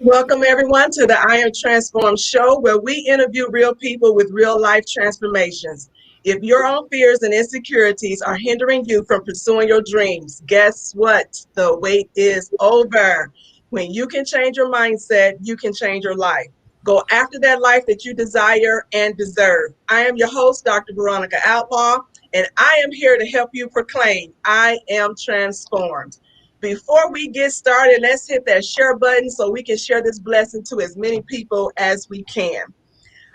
Welcome, everyone, to the I Am Transformed show, where we interview real people with real life transformations. If your own fears and insecurities are hindering you from pursuing your dreams, guess what? The wait is over. When you can change your mindset, you can change your life. Go after that life that you desire and deserve. I am your host, Dr. Veronica Outlaw, and I am here to help you proclaim I am transformed. Before we get started, let's hit that share button so we can share this blessing to as many people as we can.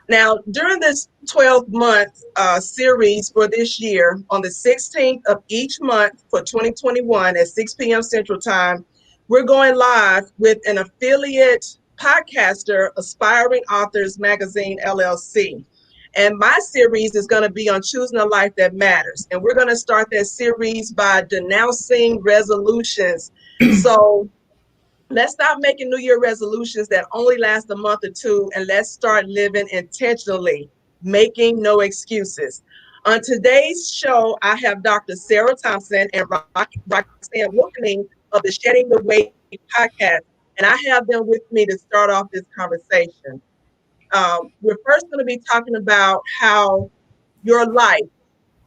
Now, during this 12-month series for this year, on the 16th of each month for 2021 at 6 p.m. Central Time, we're going live with an affiliate podcaster, Aspiring Authors Magazine, LLC. And my series is going to be on choosing a life that matters. And we're going to start that series by denouncing resolutions. So let's stop making New Year resolutions that only last a month or two, and let's start living intentionally, making no excuses. On today's show, I have Dr. Sara Thompson and Roxanne Wilkening of the Shedding the Weight podcast, and I have them with me to start off this conversation. We're first going to be talking about how your life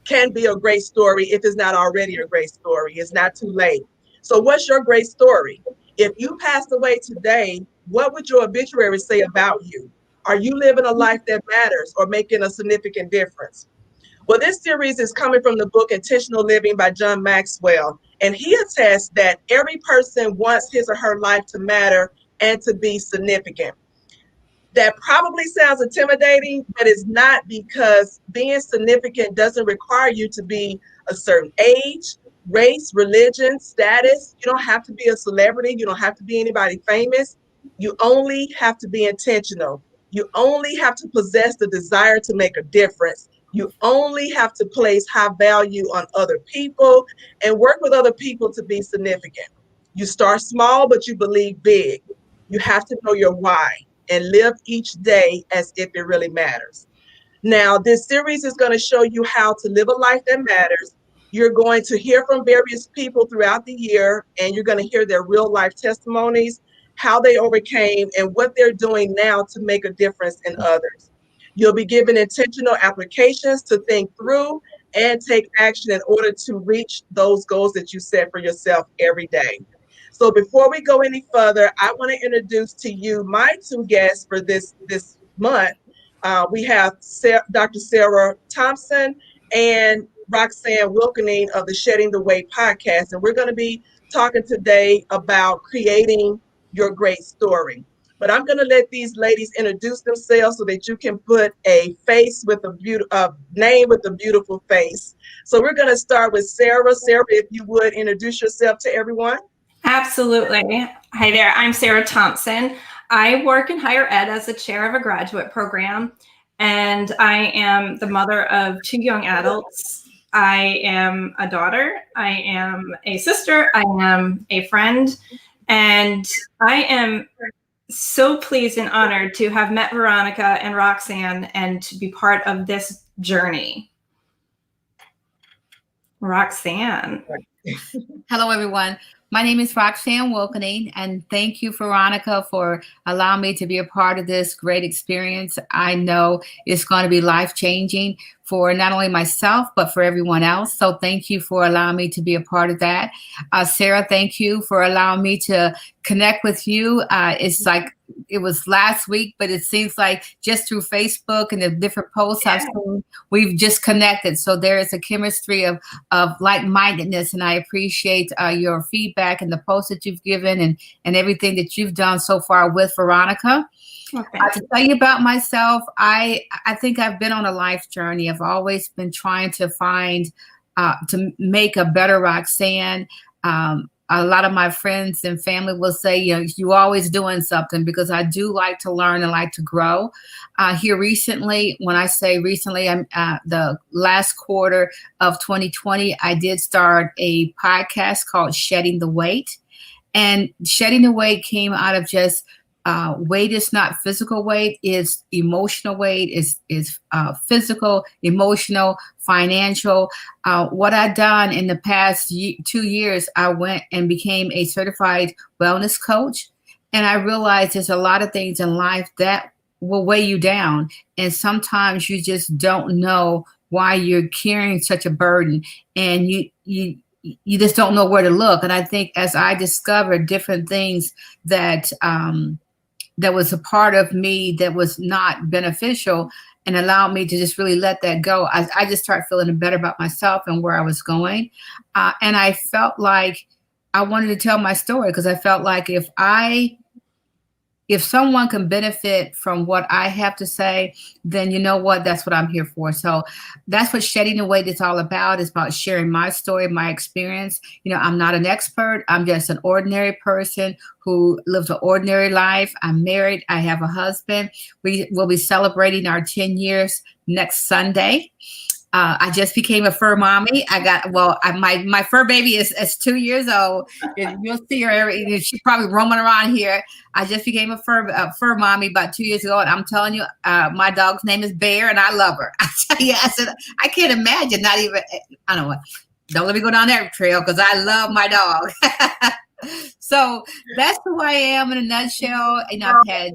can be a great story if it's not already a great story. It's not too late. So, what's your great story? If you passed away today, what would your obituary say about you? Are you living a life that matters or making a significant difference? Well, this series is coming from the book Intentional Living by John Maxwell. And he attests that every person wants his or her life to matter and to be significant. That probably sounds intimidating, but it's not, because being significant doesn't require you to be a certain age, race, religion, status. You don't have to be a celebrity. You don't have to be anybody famous. You only have to be intentional. You only have to possess the desire to make a difference. You only have to place high value on other people and work with other people to be significant. You start small, but you believe big. You have to know your why and live each day as if it really matters. Now, this series is going to show you how to live a life that matters. You're going to hear from various people throughout the year, and you're going to hear their real life testimonies, how they overcame, and what they're doing now to make a difference in others. You'll be given intentional applications to think through and take action in order to reach those goals that you set for yourself every day. So before we go any further, I want to introduce to you my two guests for this month. We have Dr. Sara Thompson and Roxanne Wilkening of the Shedding the Weight podcast. And we're going to be talking today about creating your great story. But I'm going to let these ladies introduce themselves so that you can put a face with a name with a beautiful face. So we're going to start with Sara. Sara, if you would introduce yourself to everyone. Absolutely. Hi there. I'm Sara Thompson. I work in higher ed as the chair of a graduate program, and I am the mother of two young adults. I am a daughter. I am a sister. I am a friend. And I am so pleased and honored to have met Veronica and Roxanne and to be part of this journey. Roxanne. Hello, everyone. My name is Roxanne Wilkening, and thank you, Veronica, for allowing me to be a part of this great experience. I know it's going to be life-changing for not only myself, but for everyone else. So thank you for allowing me to be a part of that. Sara, thank you for allowing me to connect with you. It's like it was last week, but it seems like just through Facebook and the different posts I've seen, we've just connected. So there is a chemistry of like-mindedness, and I appreciate your feedback and the posts that you've given and everything that you've done so far with Veronica. Okay. To tell you about myself, I think I've been on a life journey. I've always been trying to find, to make a better Roxanne. A lot of my friends and family will say, you're always doing something, because I do like to learn and like to grow. Here recently, when I say recently, I'm the last quarter of 2020, I did start a podcast called Shedding the Weight. And Shedding the Weight came out of just weight is not physical weight, is emotional weight, is physical, emotional, financial. What I've done in the past 2 years, I went and became a certified wellness coach. And I realized there's a lot of things in life that will weigh you down. And sometimes you just don't know why you're carrying such a burden, and you just don't know where to look. And I think as I discovered different things that that was a part of me that was not beneficial, and allowed me to just really let that go, I just started feeling better about myself and where I was going. And I felt like I wanted to tell my story, because I felt like if someone can benefit from what I have to say, then you know what, that's what I'm here for. So that's what Shedding the Weight is all about. It's about sharing my story, my experience. I'm not an expert. I'm just an ordinary person who lives an ordinary life. I'm married. I have a husband. We will be celebrating our 10 years next Sunday. I just became a fur mommy. My fur baby is 2 years old. You'll see her. She's probably roaming around here. I just became a fur mommy about 2 years ago, and I'm telling you, my dog's name is Bear, and I love her. I tell you, I said I can't imagine. Not even. I don't know. Don't let me go down that trail, because I love my dog. So that's who I am in a nutshell. I've had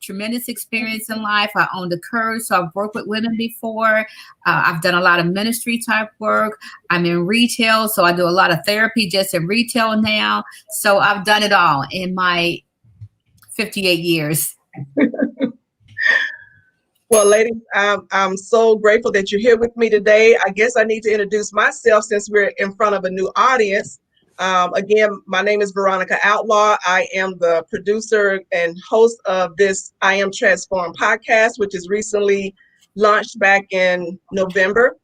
tremendous experience in life. I owned a church, so I've worked with women before. I've done a lot of ministry type work. I'm in retail, so I do a lot of therapy just in retail now. So I've done it all in my 58 years. Well, ladies, I'm so grateful that you're here with me today. I guess I need to introduce myself since we're in front of a new audience. Again, my name is Veronica Outlaw. I am the producer and host of this I Am Transformed podcast, which is recently launched back in November.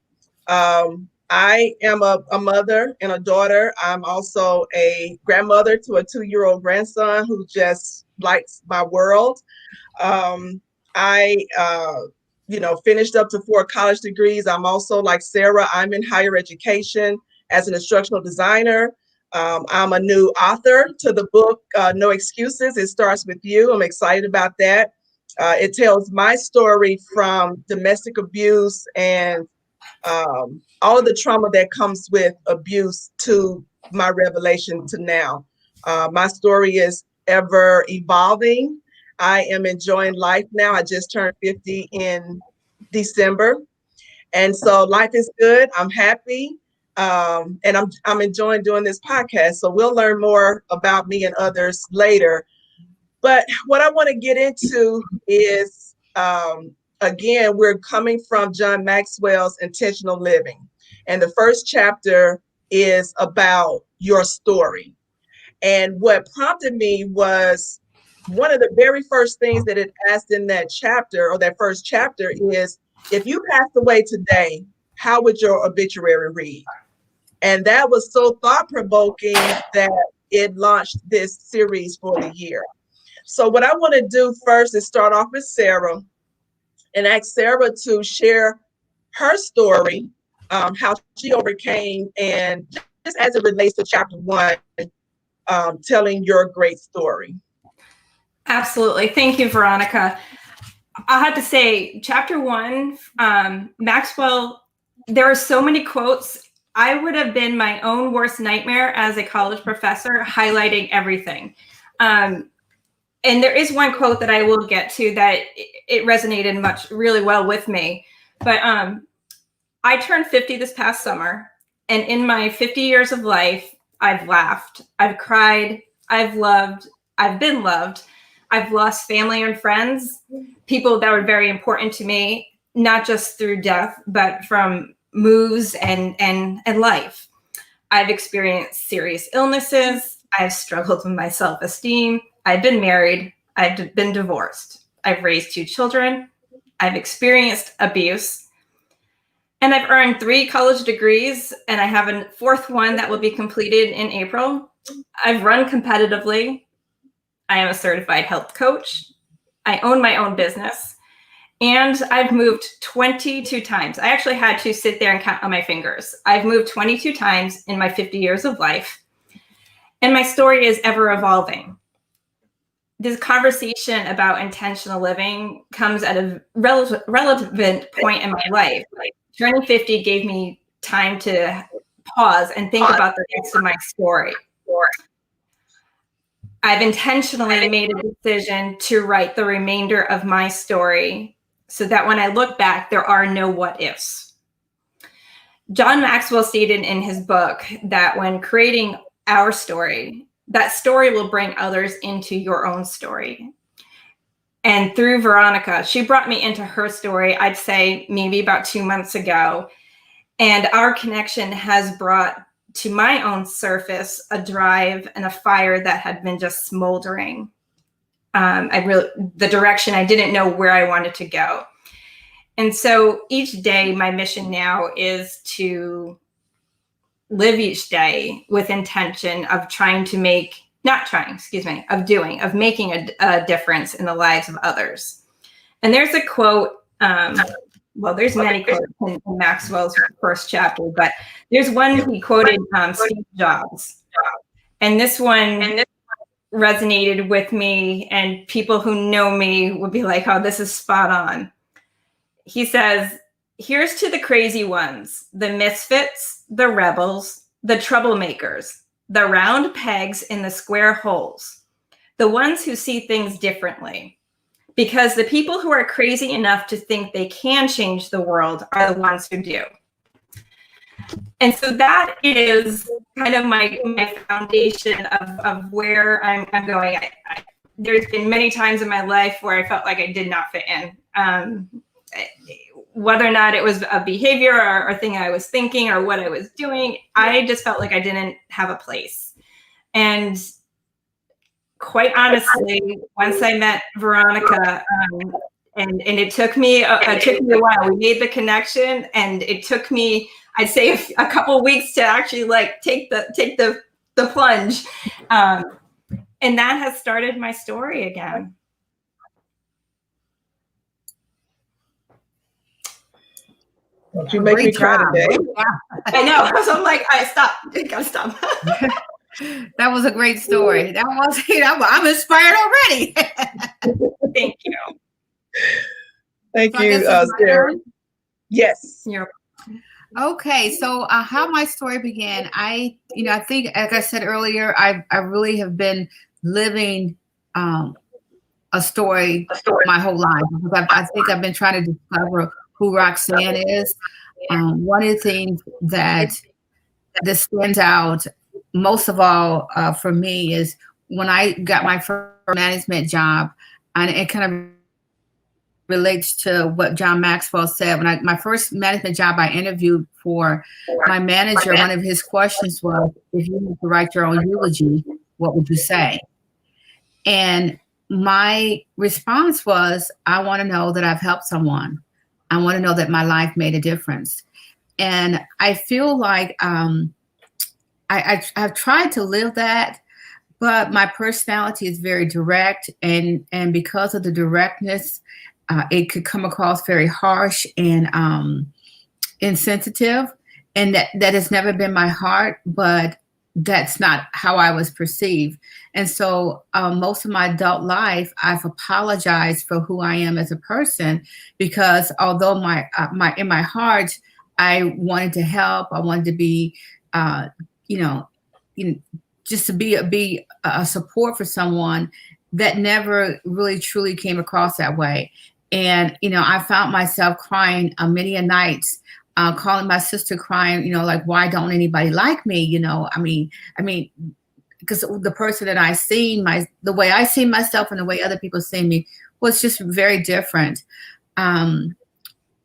I am a mother and a daughter. I'm also a grandmother to a 2-year-old grandson who just lights my world. I finished up to 4 college degrees. I'm also, like Sara, I'm in higher education as an instructional designer. I'm a new author to the book, No Excuses. It Starts With You. I'm excited about that. It tells my story from domestic abuse and all of the trauma that comes with abuse to my revelation to now. My story is ever evolving. I am enjoying life now. I just turned 50 in December. And so life is good. I'm happy. And I'm enjoying doing this podcast. So we'll learn more about me and others later. But what I want to get into is, again, we're coming from John Maxwell's Intentional Living. And the first chapter is about your story. And what prompted me was one of the very first things that it asked in that chapter, or that first chapter, is, if you passed away today, how would your obituary read? And that was so thought-provoking that it launched this series for the year. So what I want to do first is start off with Sara and ask Sara to share her story, how she overcame, and just as it relates to chapter 1, telling your great story. Absolutely. Thank you, Veronica. I have to say, chapter 1, Maxwell, there are so many quotes. I would have been my own worst nightmare as a college professor, highlighting everything. And there is one quote that I will get to that it resonated really well with me. But I turned 50 this past summer, and in my 50 years of life, I've laughed, I've cried, I've loved, I've been loved. I've lost family and friends, people that were very important to me, not just through death, but from moves and life. I've experienced serious illnesses. I've struggled with my self-esteem. I've been married. I've been divorced. I've raised 2 children. I've experienced abuse. And I've earned 3 college degrees, and I have a 4th one that will be completed in April. I've run competitively. I am a certified health coach. I own my own business. And I've moved 22 times. I actually had to sit there and count on my fingers. I've moved 22 times in my 50 years of life. And my story is ever evolving. This conversation about intentional living comes at a relevant point in my life. Turning 50 gave me time to pause and think about the rest of my story. I've intentionally made a decision to write the remainder of my story so that when I look back, there are no what ifs. John Maxwell stated in his book that when creating our story, that story will bring others into your own story. And through Veronica, she brought me into her story, I'd say maybe about 2 months ago. And our connection has brought to my own surface a drive and a fire that had been just smoldering. The direction I didn't know where I wanted to go. And so each day, my mission now is to live each day with intention of making a difference in the lives of others. And there's a quote, there's many quotes in Maxwell's first chapter, but there's one he quoted Steve Jobs. And this one resonated with me, and people who know me would be like, oh, this is spot on. He says, here's to the crazy ones, the misfits, the rebels, the troublemakers, the round pegs in the square holes, the ones who see things differently. Because the people who are crazy enough to think they can change the world are the ones who do. And so that is kind of my foundation of where I'm going. There's been many times in my life where I felt like I did not fit in. Whether or not it was a behavior or thing I was thinking or what I was doing, I just felt like I didn't have a place. And quite honestly, once I met Veronica, and it took me a while. We made the connection, and it took me, I'd say, a couple of weeks to actually take the plunge, and that has started my story again. Don't you make me cry today. I know. So I'm like, gotta stop. That was a great story. I'm inspired already. Thank you. Thank you, Sarah. Yes. Okay, so how my story began, I think, as I said earlier, I really have been living a story my whole life. I think I've been trying to discover who Roxanne is. One of the things that stands out most of all for me is when I got my first management job, and it kind of relates to what John Maxwell said. When my first management job I interviewed for, my manager, one of his questions was, if you had to write your own eulogy, what would you say? And my response was, I want to know that I've helped someone. I want to know that my life made a difference. And I feel like I've tried to live that, but my personality is very direct, and because of the directness, it could come across very harsh and insensitive, and that has never been my heart, but that's not how I was perceived. And so most of my adult life, I've apologized for who I am as a person, because although in my heart, I wanted to help, I wanted to be, just to be a support for someone, that never really truly came across that way. And, I found myself crying many a nights, calling my sister, crying, like, why don't anybody like me? I mean, because the person that I seen, the way I see myself and the way other people see me was just very different. I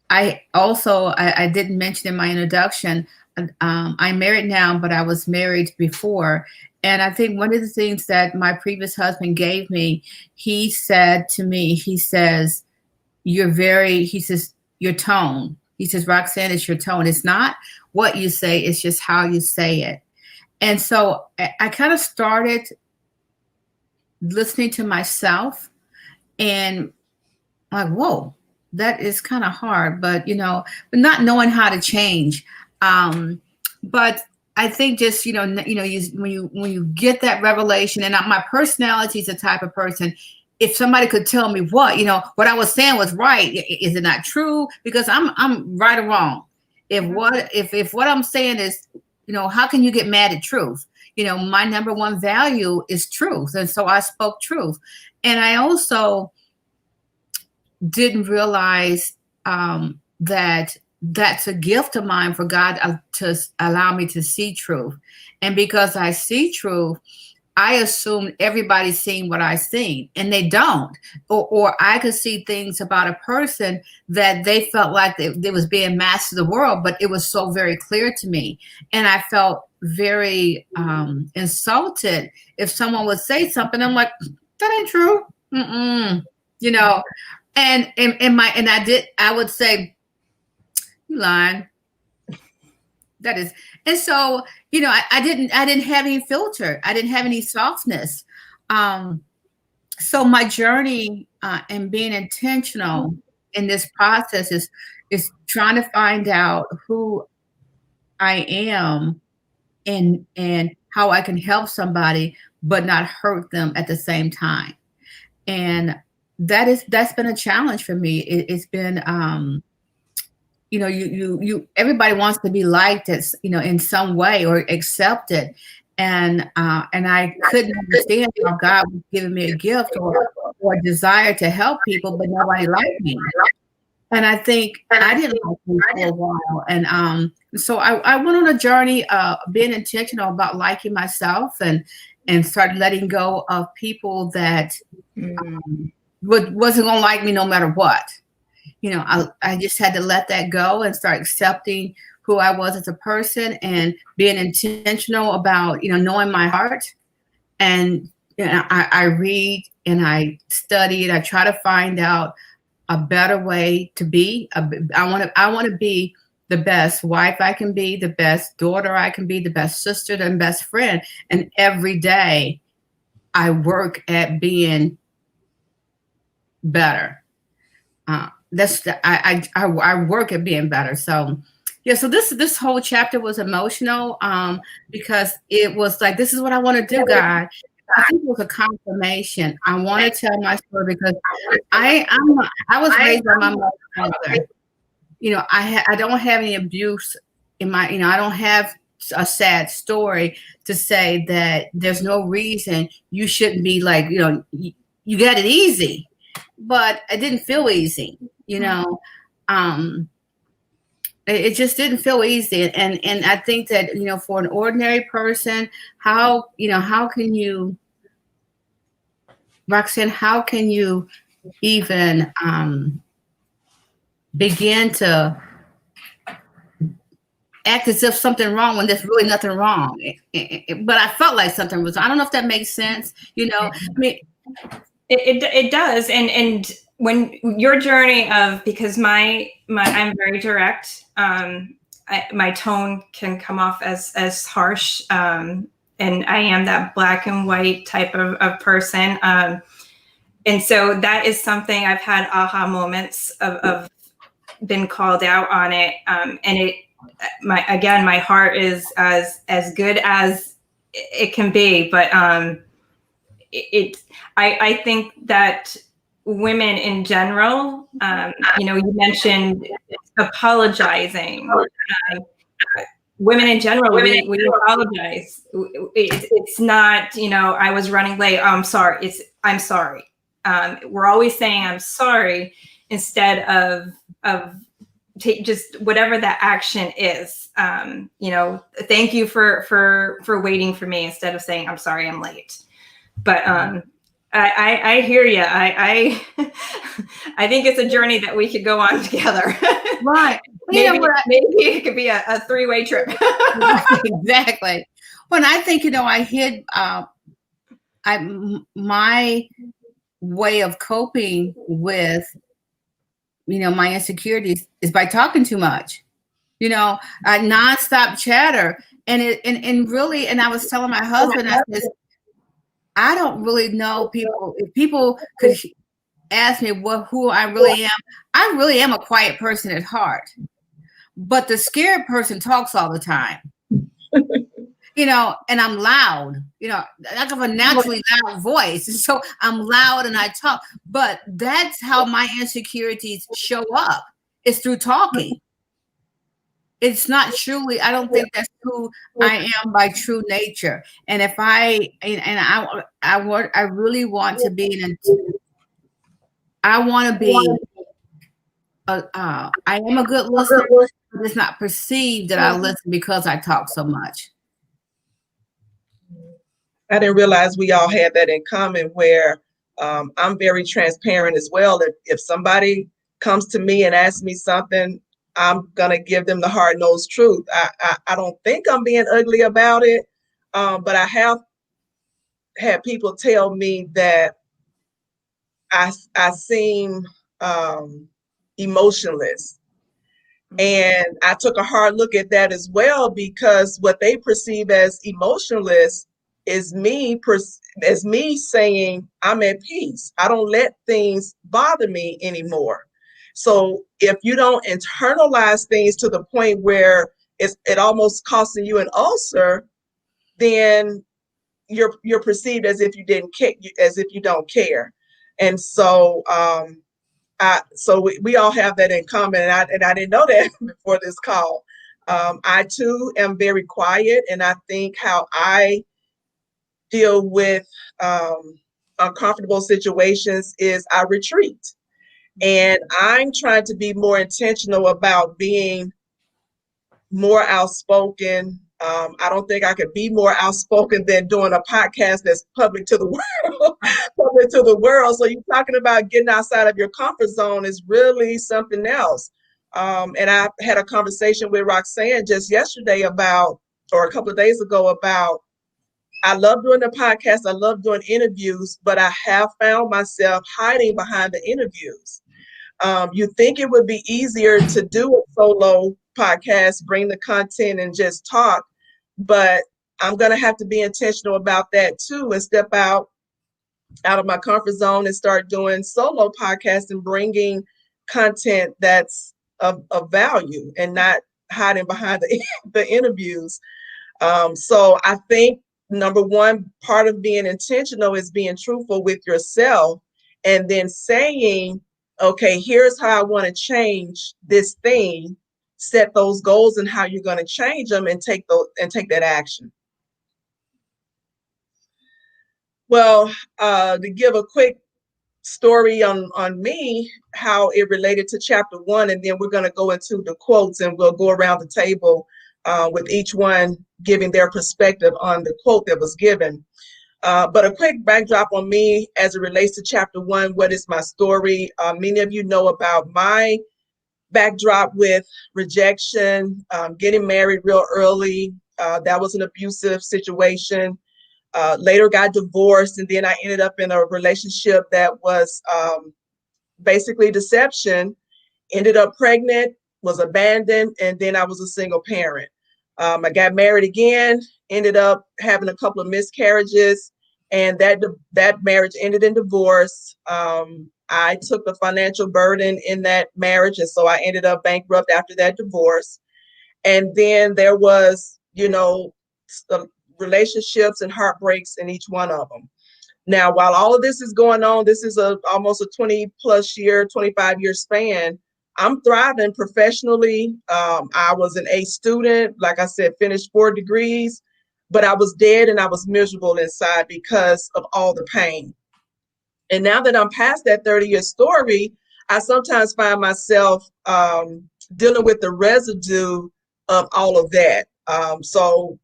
didn't mention in my introduction, I'm married now, but I was married before. And I think one of the things that my previous husband gave me, he said to me, he says, your tone. He says, Roxanne, it's your tone. It's not what you say, it's just how you say it. And so I kind of started listening to myself, and I'm like, whoa, that is kind of hard, but not knowing how to change. But I think just, when you get that revelation, and my personality is the type of person, if somebody could tell me what I was saying was right, is it not true? Because I'm right or wrong. If what I'm saying is, how can you get mad at truth? my number one value is truth. And so I spoke truth. And I also didn't realize that that's a gift of mine for God to allow me to see truth. And because I see truth, I assume everybody's seeing what I seen, and they don't. Or I could see things about a person that they felt like they was being masked to the world, but it was so very clear to me. And I felt very insulted if someone would say something. I'm like, that ain't true. You know, and I would say, you lying. That is. And so, I didn't have any filter. I didn't have any softness. So my journey and being intentional in this process is trying to find out who I am and how I can help somebody, but not hurt them at the same time. And that's been a challenge for me. It's been, everybody wants to be liked as, in some way or accepted. And I couldn't understand how God was giving me a gift or a desire to help people, but nobody liked me. And I think I didn't like me for a while. And so I went on a journey of being intentional about liking myself and started letting go of people that wasn't going to like me no matter what. I just had to let that go and start accepting who I was as a person and being intentional about, knowing my heart. And I read and I study and I try to find out a better way to be. I want to be the best wife I can be, the best daughter I can be, the best sister and best friend. And every day I work at being better. I work at being better. So yeah, so this whole chapter was emotional because it was like, this is what I want to do, God. I think it was a confirmation. I want to tell my story because I was raised by my mother. I don't have any abuse in my, I don't have a sad story to say that there's no reason you shouldn't be like, you got it easy. But it didn't feel easy, it just didn't feel easy. And I think that, for an ordinary person, how can you, Roxanne, how can you even begin to act as if something wrong when there's really nothing wrong? But I felt like something was, I don't know if that makes sense. I mean, It does. And when your journey of, because I'm very direct, my tone can come off as harsh. And I am that black and white type of person. And so that is something I've had aha moments of been called out on it. And my heart is as good as it can be, but, I think that women in general, you mentioned apologizing. Women in general, we apologize. It's not, I was running late. Oh, I'm sorry. I'm sorry. We're always saying I'm sorry instead of take just whatever that action is. Thank you for waiting for me instead of saying I'm sorry, I'm late. But I hear you. I think it's a journey that we could go on together. Right. maybe it could be a 3-way trip. Exactly. When I think, I hid my way of coping with, my insecurities is by talking too much. A nonstop chatter. And really, and I was telling my husband, I said, I don't really know people. If people could ask me who I really am a quiet person at heart. But the scared person talks all the time. And I'm loud. I have a naturally loud voice. And so I'm loud and I talk. But that's how my insecurities show up. It's through talking. it's not truly, I don't think that's who I am by true nature. And if I really want to be I want to be I am a good listener, but it's not perceived that I listen because I talk so much. I didn't realize we all had that in common, where I'm very transparent as well. If somebody comes to me and asks me something, I'm gonna give them the hard-nosed truth. I don't think I'm being ugly about it, but I have had people tell me that I seem emotionless. And I took a hard look at that as well, because what they perceive as emotionless is me saying I'm at peace. I don't let things bother me anymore. So if you don't internalize things to the point where it almost costing you an ulcer, then you're perceived as if you didn't care, as if you don't care. And so we all have that in common, and I didn't know that before this call. I too am very quiet, and I think how I deal with uncomfortable situations is I retreat. And I'm trying to be more intentional about being more outspoken. I don't think I could be more outspoken than doing a podcast that's public to the world, public to the world. So you're talking about getting outside of your comfort zone is really something else. And I had a conversation with Roxanne just yesterday or a couple of days ago about, I love doing the podcast. I love doing interviews, but I have found myself hiding behind the interviews. You think it would be easier to do a solo podcast, bring the content and just talk, but I'm going to have to be intentional about that too, and step out of my comfort zone and start doing solo podcasts and bringing content that's of value and not hiding behind the interviews. So I think number one part of being intentional is being truthful with yourself, and then saying, okay, here's how I want to change this thing, set those goals and how you're going to change them, and take that action. Well, to give a quick story on me, how it related to chapter 1, and then we're going to go into the quotes, and we'll go around the table with each one giving their perspective on the quote that was given. But a quick backdrop on me as it relates to chapter 1. What is my story? Many of you know about my backdrop with rejection, getting married real early. That was an abusive situation. Later got divorced, and then I ended up in a relationship that was basically deception. Ended up pregnant, was abandoned, and then I was a single parent. I got married again, ended up having a couple of miscarriages, and that marriage ended in divorce. I took the financial burden in that marriage, and so I ended up bankrupt after that divorce. And then there was, relationships and heartbreaks in each one of them. Now, while all of this is going on, this is almost a 25-year span. I'm thriving professionally. I was an A student, like I said, finished 4 degrees, but I was dead and I was miserable inside because of all the pain. And now that I'm past that 30-year story, I sometimes find myself dealing with the residue of all of that. So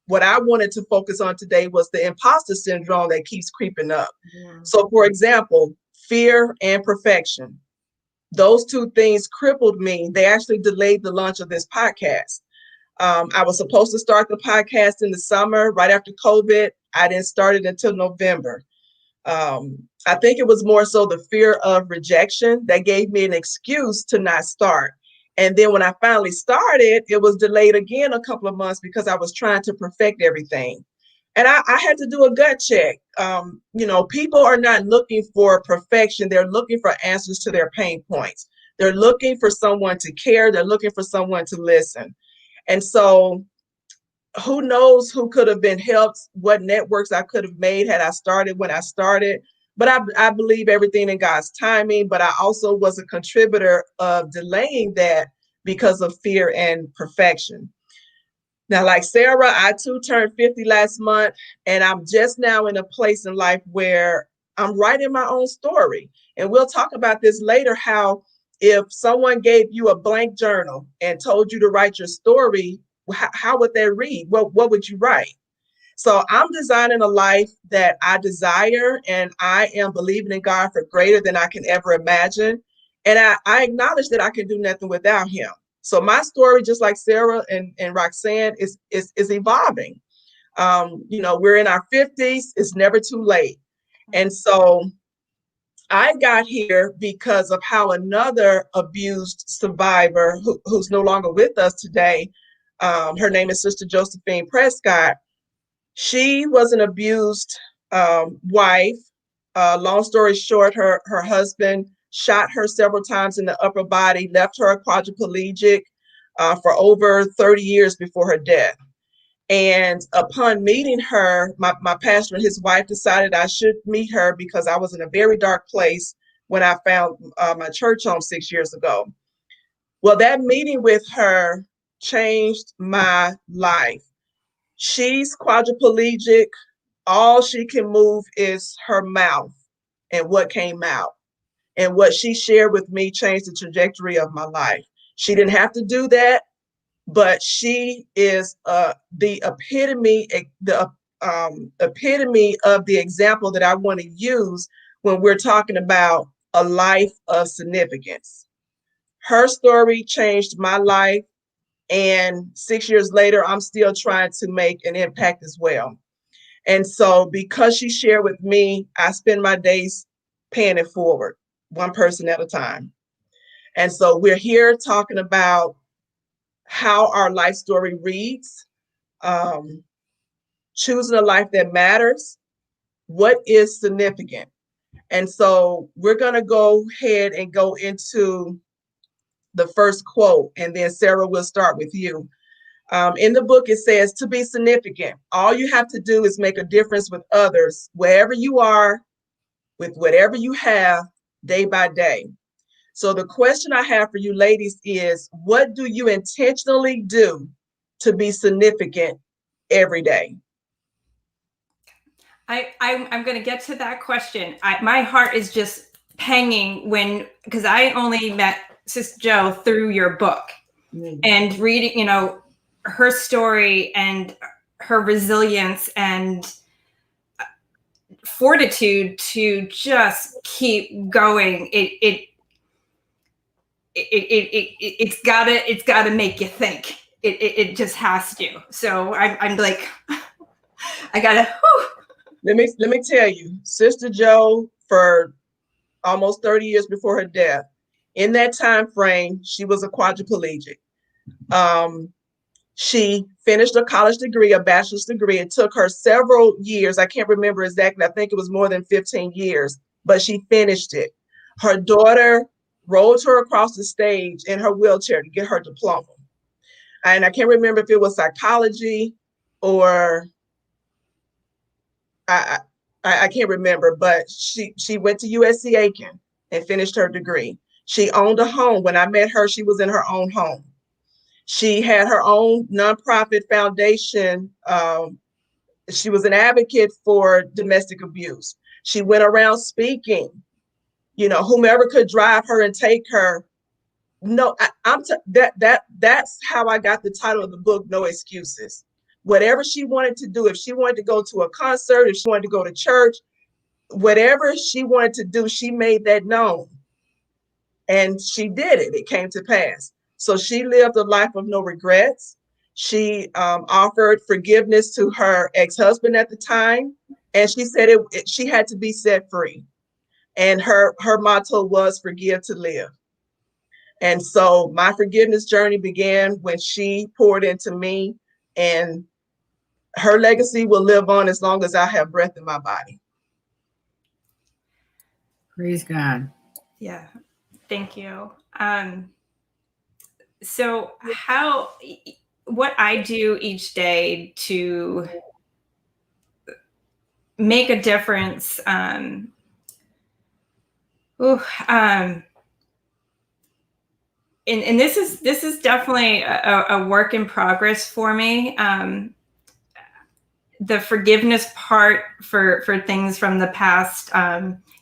what I wanted to focus on today was the imposter syndrome that keeps creeping up. Yeah. So, for example, fear and perfection. Those two things crippled me. They actually delayed the launch of this podcast. I was supposed to start the podcast in the summer, right after COVID. I didn't start it until November. I think it was more so the fear of rejection that gave me an excuse to not start. And then when I finally started, it was delayed again a couple of months because I was trying to perfect everything. And I had to do a gut check. People are not looking for perfection. They're looking for answers to their pain points. They're looking for someone to care. They're looking for someone to listen. And so who knows who could have been helped, what networks I could have made had I started when I started. But I believe everything in God's timing. But I also was a contributor of delaying that because of fear and perfection. Now, like Sara, I too turned 50 last month, and I'm just now in a place in life where I'm writing my own story. And we'll talk about this later, how if someone gave you a blank journal and told you to write your story, how would they read? What would you write? So I'm designing a life that I desire, and I am believing in God for greater than I can ever imagine. And I acknowledge that I can do nothing without him. So my story, just like Sara and Roxanne, is evolving. We're in our 50s. It's never too late. And so I got here because of how another abused survivor who's no longer with us today, her name is Sister Josephine Prescott. She was an abused wife. Long story short, her husband shot her several times in the upper body, left her a quadriplegic for over 30 years before her death. And upon meeting her, my pastor and his wife decided I should meet her because I was in a very dark place when I found my church home 6 years ago. Well, that meeting with her changed my life. She's quadriplegic. All she can move is her mouth and what came out. And what she shared with me changed the trajectory of my life. She didn't have to do that, but she is the epitome of the example that I want to use when we're talking about a life of significance. Her story changed my life, and 6 years later, I'm still trying to make an impact as well. And so because she shared with me, I spend my days paying it forward, one person at a time. And so we're here talking about how our life story reads, choosing a life that matters, what is significant. And so we're going to go ahead and go into the first quote, and then Sara will start with you. In the book, it says, to be significant, all you have to do is make a difference with others, wherever you are, with whatever you have, day by day. So the question I have for you ladies is, what do you intentionally do to be significant every day? I'm going to get to that question. My heart is just panging because I only met Sis Joe through your book and reading, her story and her resilience and fortitude to just keep going. It's gotta make you think. It just has to. So I'm like, I gotta. Whew. Let me tell you, Sister Joe, for almost 30 years before her death, in that time frame, she was a quadriplegic. She finished a college degree, a bachelor's degree. It took her several years. I can't remember exactly. I think it was more than 15 years, but she finished it. Her daughter rolled her across the stage in her wheelchair to get her diploma. And I can't remember if it was psychology or I can't remember, but she went to USC Aiken and finished her degree. She owned a home. When I met her, she was in her own home. She had her own nonprofit foundation. She was an advocate for domestic abuse. She went around speaking, whomever could drive her and take her. No, that's how I got the title of the book, No Excuses. Whatever she wanted to do, if she wanted to go to a concert, if she wanted to go to church, whatever she wanted to do, she made that known. And she did it. It came to pass. So she lived a life of no regrets. She offered forgiveness to her ex-husband at the time. And she said she had to be set free. And her motto was forgive to live. And so my forgiveness journey began when she poured into me, and her legacy will live on as long as I have breath in my body. Praise God. Yeah. Thank you. So what I do each day to make a difference, and this is definitely a work in progress for me. The forgiveness part for things from the past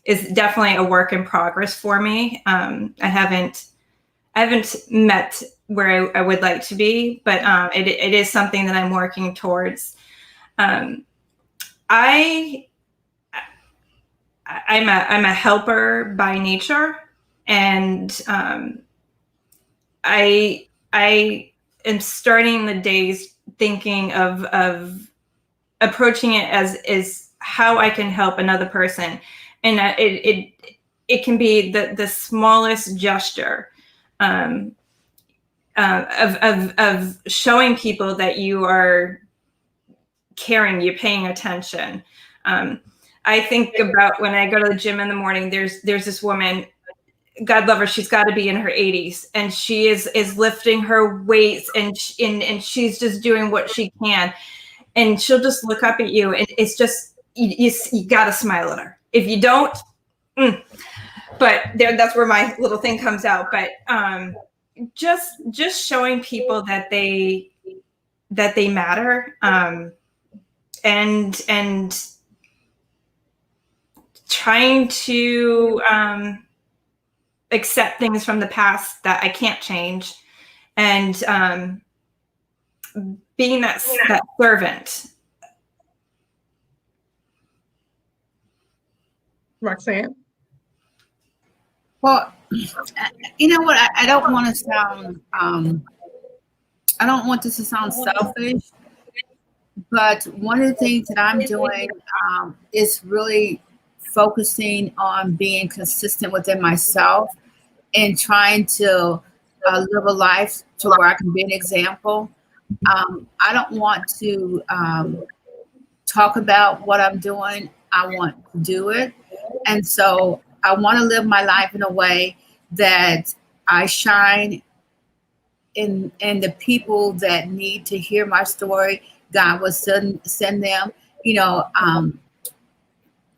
is definitely a work in progress for me. I haven't met where I would like to be, but it is something that I'm working towards. I'm a helper by nature, and I am starting the days thinking of approaching it as how I can help another person, and it can be the smallest gesture of showing people that you are caring, you're paying attention. I think about when I go to the gym in the morning. There's this woman, God love her, she's got to be in her 80s, and she is lifting her weights, and she's just doing what she can, and she'll just look up at you, and it's just you got to smile at her. If you don't, but that's where my little thing comes out. But just showing people that they matter, and trying to accept things from the past that I can't change, and being that servant. Roxanne? Well, you know what? I don't want to sound, I don't want this to sound selfish, but one of the things that I'm doing is really focusing on being consistent within myself and trying to live a life to where I can be an example. I don't want to talk about what I'm doing. I want to do it. And so I want to live my life in a way that I shine in the people that need to hear my story. God will send them, you know,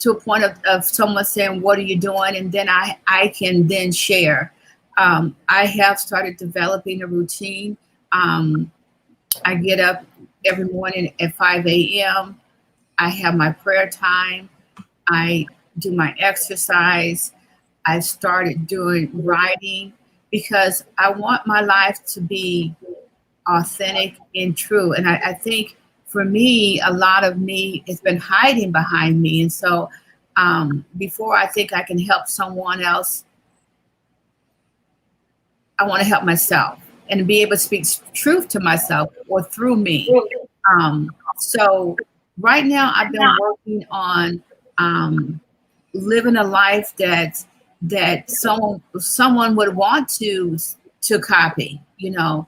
to a point of someone saying, what are you doing? And then I can then share. I have started developing a routine. I get up every morning at 5 a.m. I have my prayer time. I do my exercise. I started doing writing because I want my life to be authentic and true. And I think for me, a lot of me has been hiding behind me. And so before I think I can help someone else, I want to help myself and be able to speak truth to myself or through me. So right now I've been working on living a life that someone would want to copy, you know.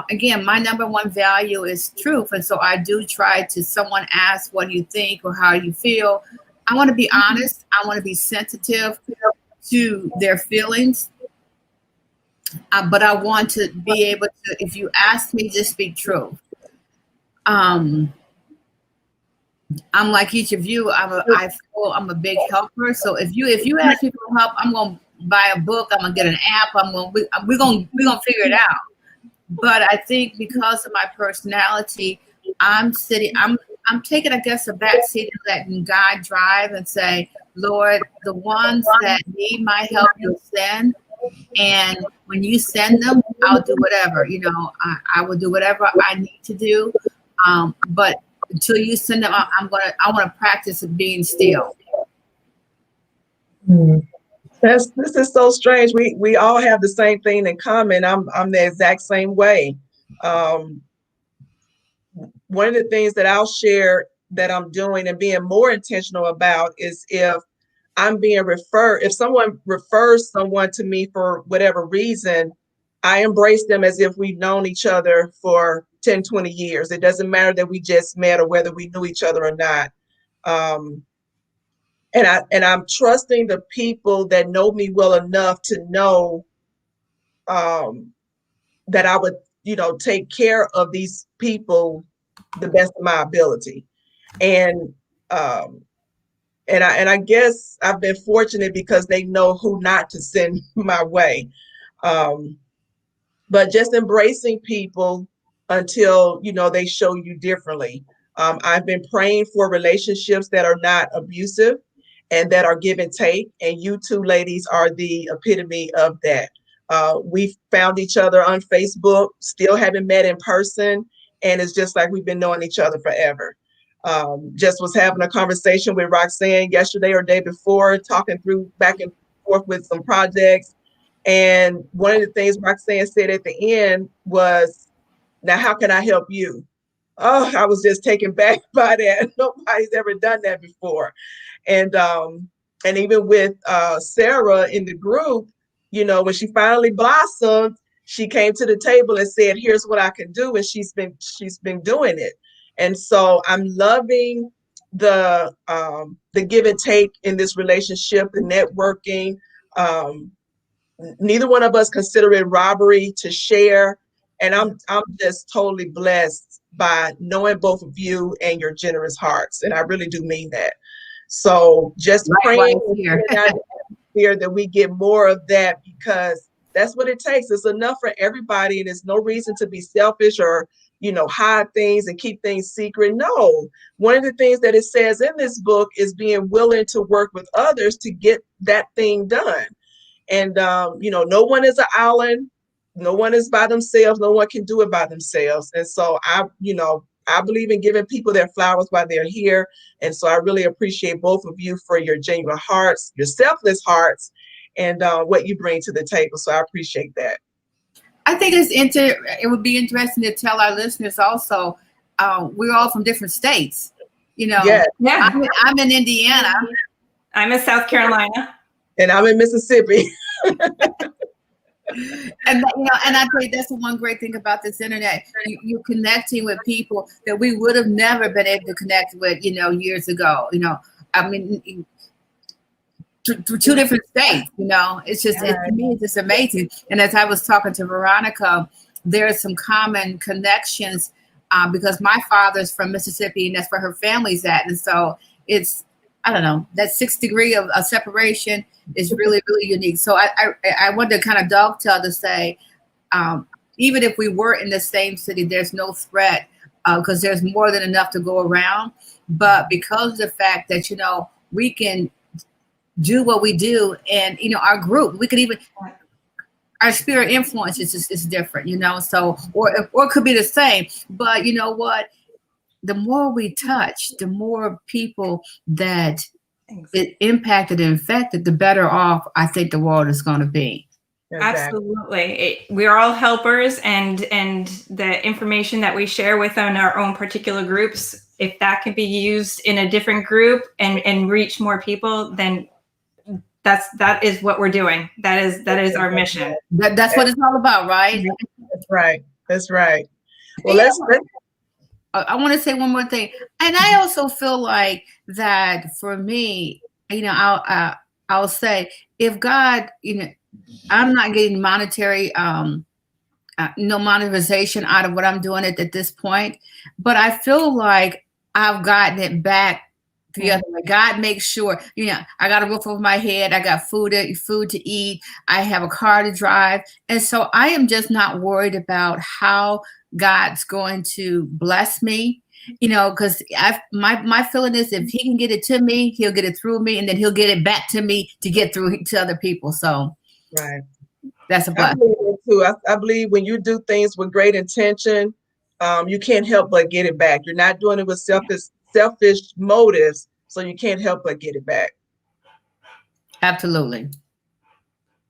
Again, my number one value is truth. And so I do try to, someone asks, what do you think or how you feel? I want to be honest. I want to be sensitive to their feelings. But I want to be able to, if you ask me, just speak truth. I'm like each of you. I feel I'm a big helper. So if you ask me for help, I'm gonna buy a book. I'm gonna get an app. We're gonna figure it out. But I think because of my personality, I'm taking, I guess, a back seat and letting God drive and say, Lord, the ones that need my help, you'll send. And when you send them, I'll do whatever, you know, I will do whatever I need to do. But until you send them, I want to practice being still. This is so strange. We all have the same thing in common. I'm the exact same way. One of the things that I'll share that I'm doing and being more intentional about is if I'm being referred, if someone refers someone to me for whatever reason, I embrace them as if we've known each other for 10, 20 years. It doesn't matter that we just met or whether we knew each other or not. And I'm trusting the people that know me well enough to know that I would, you know, take care of these people the best of my ability. And I guess I've been fortunate because they know who not to send my way. But just embracing people until, they show you differently. I've been praying for relationships that are not abusive and that are give and take. And you two ladies are the epitome of that. We found each other on Facebook, still haven't met in person. And it's just like we've been knowing each other forever. Just was having a conversation with Roxanne yesterday or day before, talking through back and forth with some projects. And one of the things Roxanne said at the end was, now, how can I help you? Oh, I was just taken back by that. Nobody's ever done that before. And even with Sara in the group, when she finally blossomed, she came to the table and said, here's what I can do. And she's been doing it. And so I'm loving the give and take in this relationship, the networking. Neither one of us consider it robbery to share. And I'm just totally blessed by knowing both of you and your generous hearts. And I really do mean that. So just praying here that we get more of that, because that's what it takes. It's enough for everybody. And there's no reason to be selfish or, hide things and keep things secret. No, one of the things that it says in this book is being willing to work with others to get that thing done. And, no one is an island. No one is by themselves. No one can do it by themselves. And so I believe in giving people their flowers while they're here. And so I really appreciate both of you for your genuine hearts, your selfless hearts, and what you bring to the table. So I appreciate that. I think it would be interesting to tell our listeners also, we're all from different states. Yes. Yeah. I'm in Indiana. I'm in South Carolina. And I'm in Mississippi. And I tell you, that's the one great thing about this internet. You're connecting with people that we would have never been able to connect with, years ago. I mean, through two different states. It's just to me, it's just amazing. And as I was talking to Veronica, there are some common connections because my father's from Mississippi, and that's where her family's at. And so it's, I don't know, that 6 degree of separation is really, really unique. So I wanted to kind of dovetail to say, even if we were in the same city, there's no threat because there's more than enough to go around. But because of the fact that, we can do what we do, and, our group, we could even, our spirit influence is different, so, or it could be the same. But you know what? The more we touch, the more people that it impacted and infected, the better off I think the world is going to be. Exactly. Absolutely. We're all helpers, and the information that we share within our own particular groups, if that can be used in a different group and reach more people, then that is what we're doing. That is our mission. That's what it's all about, right? That's right. That's right. Well, let's I want to say one more thing. And I also feel like that for me, I'll say, if God, I'm not getting monetary, no monetization out of what I'm doing at this point, but I feel like I've gotten it back the other way. God makes sure, I got a roof over my head. I got food to eat. I have a car to drive. And so I am just not worried about how God's going to bless me, because my feeling is if he can get it to me, he'll get it through me, and then he'll get it back to me to get through to other people. So right. That's a blessing. I believe it too. I believe when you do things with great intention, you can't help but get it back. You're not doing it with selfish motives, so you can't help but get it back. Absolutely.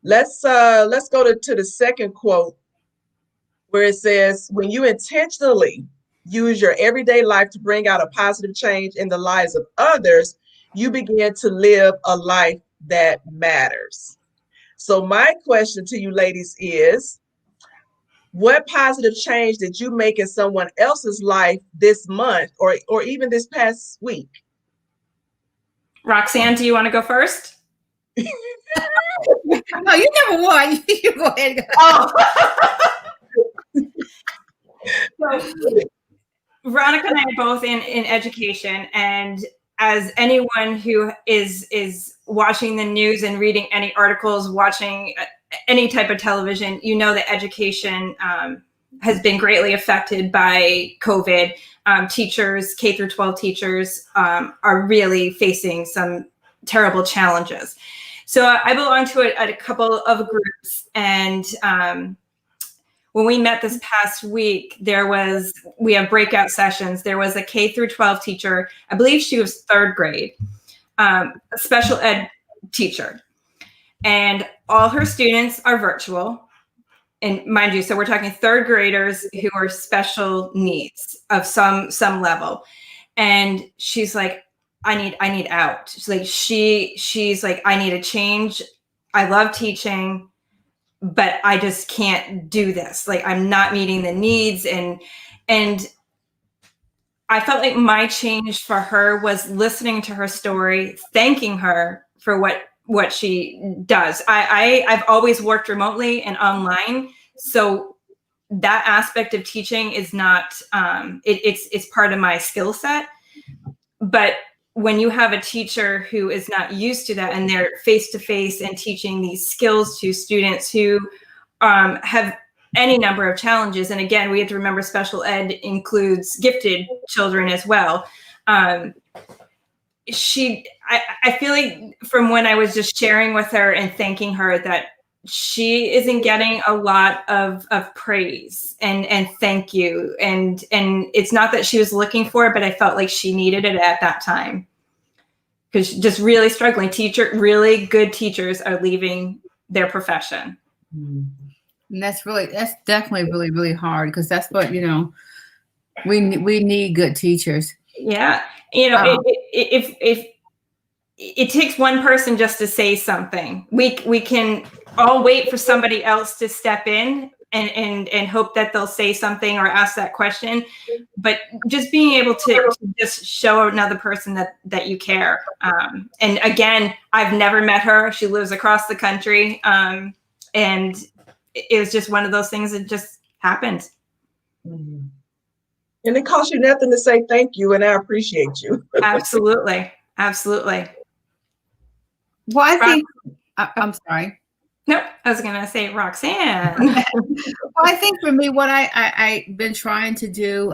Let's go to the second quote, where it says, when you intentionally use your everyday life to bring out a positive change in the lives of others, you begin to live a life that matters. So my question to you ladies is, what positive change did you make in someone else's life this month or even this past week? Roxanne, do you want to go first? No, you never won. You go ahead. So, Veronica and I are both in education, and as anyone who is watching the news and reading any articles, watching any type of television, you know that education has been greatly affected by COVID. Teachers, K through 12 teachers, are really facing some terrible challenges. So I belong to a couple of groups, and when we met this past week, we have breakout sessions. There was a K through 12 teacher, I believe she was third grade, a special ed teacher, and all her students are virtual. And mind you, so we're talking third graders who are special needs of some level. And she's like, I need out. She's like, I need a change. I love teaching, but I just can't do this. Like, I'm not meeting the needs. And I felt like my change for her was listening to her story, thanking her for what she does. I've always worked remotely and online. So that aspect of teaching is not, it's part of my skill set. But when you have a teacher who is not used to that, and they're face-to-face and teaching these skills to students who have any number of challenges. And again, we have to remember special ed includes gifted children as well. I feel like from when I was just sharing with her and thanking her that she isn't getting a lot of praise and thank you. And it's not that she was looking for it, but I felt like she needed it at that time. Because just really struggling. Really good teachers are leaving their profession. And that's definitely really, really hard, because that's what, we need good teachers. Yeah. If it takes one person just to say something, we can all wait for somebody else to step in and hope that they'll say something or ask that question. But just being able to just show another person that you care. And again, I've never met her. She lives across the country. And it was just one of those things that just happened. Mm-hmm. And it costs you nothing to say thank you, and I appreciate you. Absolutely. Absolutely. Well, I think, I'm sorry. Nope, I was going to say Roxanne. Well, I think for me, what I've been trying to do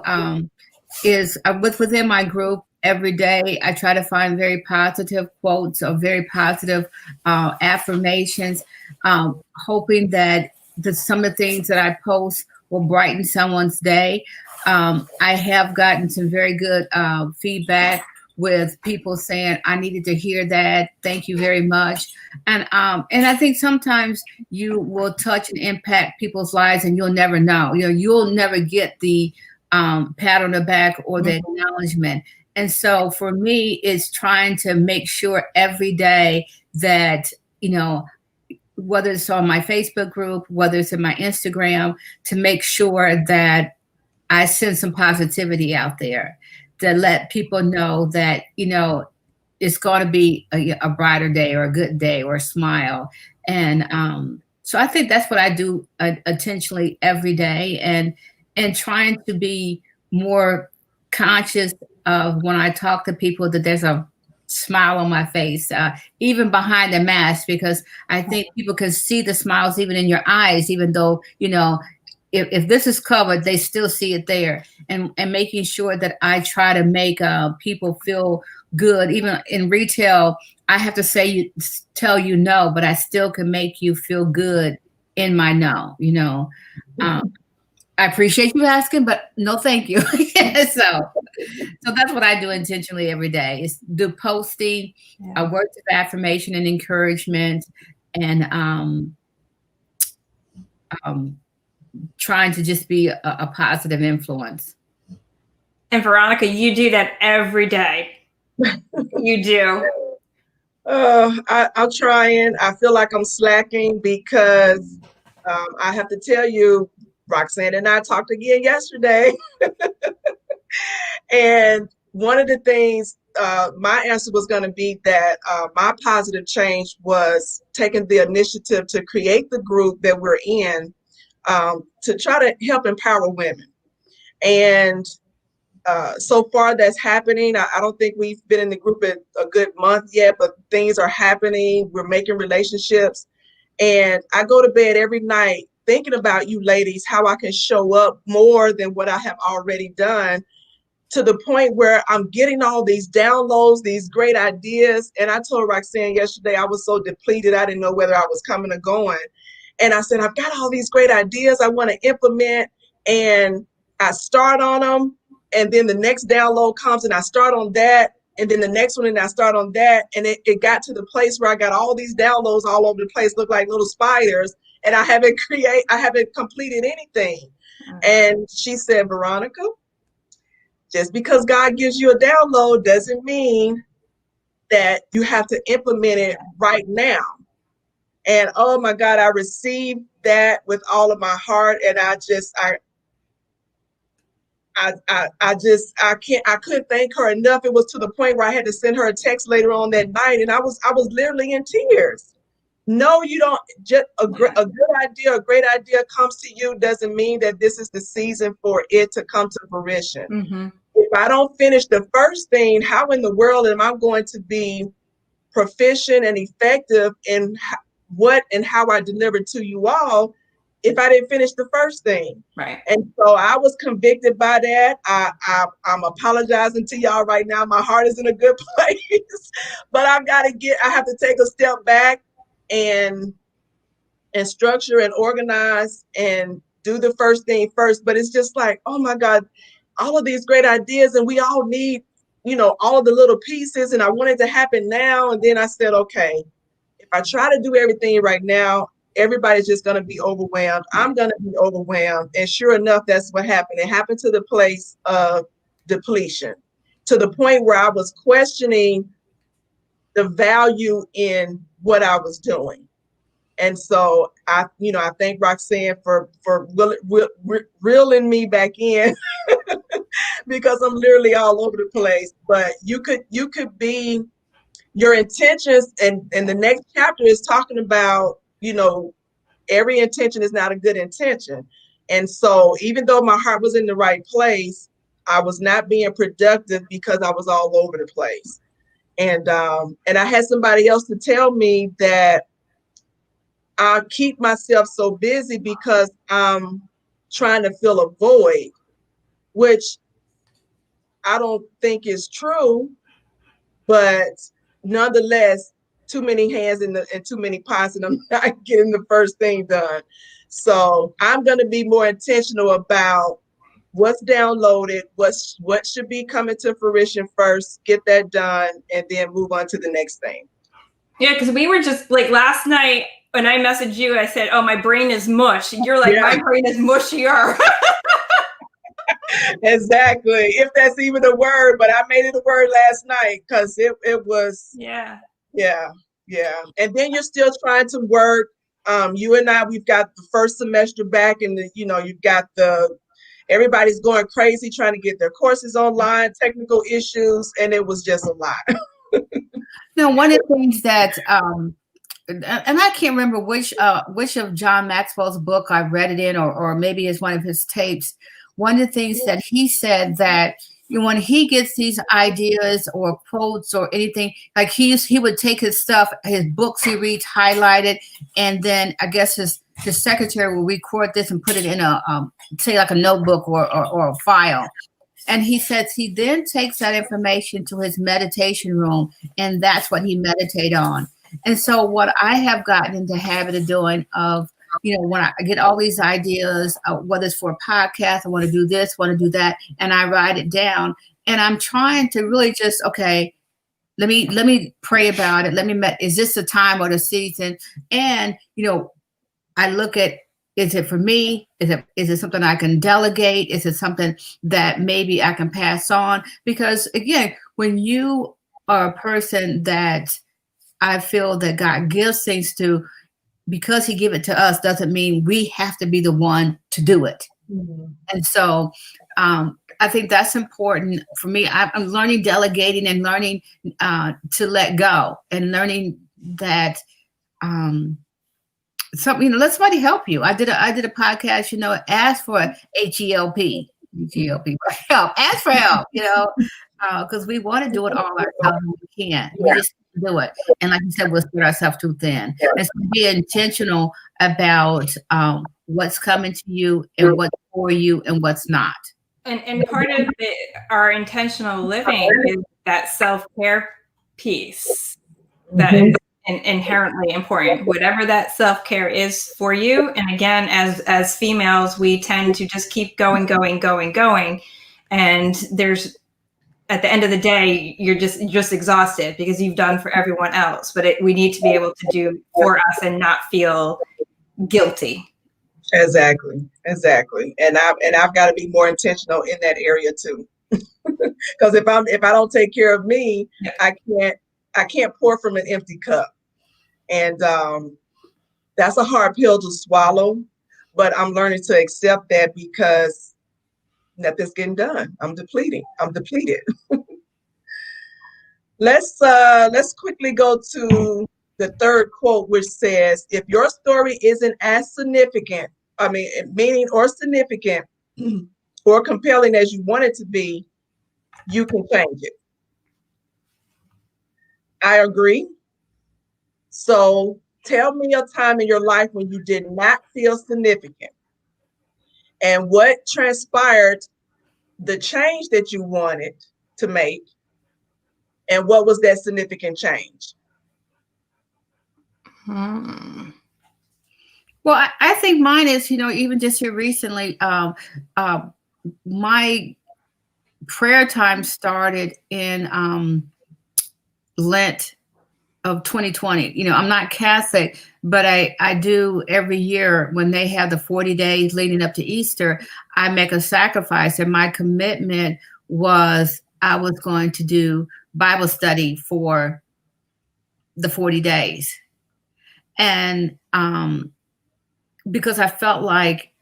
is within my group every day, I try to find very positive quotes or very positive affirmations, hoping that some of the things that I post will brighten someone's day. I have gotten some very good feedback with people saying, I needed to hear that. Thank you very much. And I think sometimes you will touch and impact people's lives and you'll never know. You'll never get the pat on the back or the acknowledgement. And so for me, it's trying to make sure every day that, whether it's on my Facebook group, whether it's in my Instagram, to make sure that I send some positivity out there to let people know that, it's going to be a brighter day or a good day or a smile. And so I think that's what I do intentionally every day, and trying to be more conscious of when I talk to people that there's a smile on my face, even behind the mask, because I think people can see the smiles even in your eyes, even though, if this is covered, they still see it there, and making sure that I try to make people feel good. Even in retail, I have to tell you no, but I still can make you feel good in my no. I appreciate you asking, but no, thank you. So that's what I do intentionally every day, is do posting, words of affirmation and encouragement, and trying to just be a positive influence. And Veronica, you do that every day. You do. I'm trying. I feel like I'm slacking because I have to tell you, Roxanne and I talked again yesterday. And one of the things, my answer was going to be that my positive change was taking the initiative to create the group that we're in, to try to help empower women. And so far that's happening. I don't think we've been in the group a good month yet, but things are happening. We're making relationships. And I go to bed every night thinking about you ladies, how I can show up more than what I have already done, to the point where I'm getting all these downloads, these great ideas. And I told Roxanne yesterday, I was so depleted, I didn't know whether I was coming or going. And I said, I've got all these great ideas I want to implement. And I start on them. And then the next download comes and I start on that. And then the next one and I start on that. And it got to the place where I got all these downloads all over the place, look like little spiders. And I haven't completed anything. And she said, Veronica, just because God gives you a download doesn't mean that you have to implement it right now. And oh my God, I received that with all of my heart. And I couldn't thank her enough. It was to the point where I had to send her a text later on that night. And I was literally in tears. No, you don't. Just a great idea comes to you doesn't mean that this is the season for it to come to fruition. Mm-hmm. If I don't finish the first thing, how in the world am I going to be proficient and effective in what and how I deliver to you all if I didn't finish the first thing? Right. And so I was convicted by that. I'm apologizing to y'all right now. My heart is in a good place, but I have to take a step back and structure and organize and do the first thing first. But it's just like, oh my God, all of these great ideas, and we all need, all of the little pieces, and I want it to happen now. And then I said, okay, if I try to do everything right now, everybody's just going to be overwhelmed. I'm going to be overwhelmed. And sure enough, that's what happened. It happened to the place of depletion, to the point where I was questioning the value in what I was doing. And so I thank Roxanne for reeling me back in because I'm literally all over the place. But you could be, your intentions, and the next chapter is talking about, every intention is not a good intention. And so even though my heart was in the right place, I was not being productive because I was all over the place. And I had somebody else to tell me that I keep myself so busy because I'm trying to fill a void, which I don't think is true, but nonetheless, too many hands and too many pots, and I'm not getting the first thing done. So I'm going to be more intentional about what's downloaded, what should be coming to fruition first, get that done, and then move on to the next thing. Yeah, because we were just like last night when I messaged you, I said, oh, my brain is mush. And you're like, yeah. My brain is mushier. Exactly. If that's even a word, but I made it a word last night because it was. Yeah. And then you're still trying to work. You and I, we've got the first semester back, and you've got everybody's going crazy trying to get their courses online, technical issues, and it was just a lot. One of the things that, and I can't remember which of John Maxwell's book I read it in, or maybe it's one of his tapes. One of the things that he said that when he gets these ideas or quotes or anything, like he would take his stuff, his books he reads, highlight it, and then I guess his secretary will record this and put it in a say like a notebook or a file. And he says he then takes that information to his meditation room, and that's what he meditate on. And so what I have gotten into the habit of doing when I get all these ideas, whether it's for a podcast, I want to do this, want to do that, and I write it down. And I'm trying to really just, okay, let me pray about it. Is this the time or the season? And, I look at, is it for me? Is it something I can delegate? Is it something that maybe I can pass on? Because again, when you are a person that I feel that God gives things to, because he give it to us doesn't mean we have to be the one to do it. Mm-hmm. And so I think that's important for me. I'm learning delegating and learning to let go, and learning that let somebody help you. I did a podcast, ask for HELP, help, ask for help, because we want to do it all ourselves when we can't. We just to do it. And like you said, we'll spread ourselves too thin. And so be intentional about what's coming to you and what's for you and what's not. And part of our intentional living is that self-care piece that is inherently important, whatever that self-care is for you. And again, as females, we tend to just keep going. And there's, at the end of the day, you're just exhausted because you've done for everyone else. But we need to be able to do for us and not feel guilty. Exactly. And I've got to be more intentional in that area too. Because if I don't take care of me, I can't pour from an empty cup. And that's a hard pill to swallow, but I'm learning to accept that because nothing's getting done. I'm depleted. Let's quickly go to the third quote, which says, if your story isn't as significant, meaning or significant or compelling as you want it to be, you can change it. I agree. So tell me a time in your life when you did not feel significant and what transpired, the change that you wanted to make, and what was that significant change? Well, I think mine is, even just here recently, my prayer time started in Lent of 2020. I'm not Catholic, but I do every year when they have the 40 days leading up to Easter, I make a sacrifice. And my commitment was I was going to do Bible study for the 40 days. And because I felt like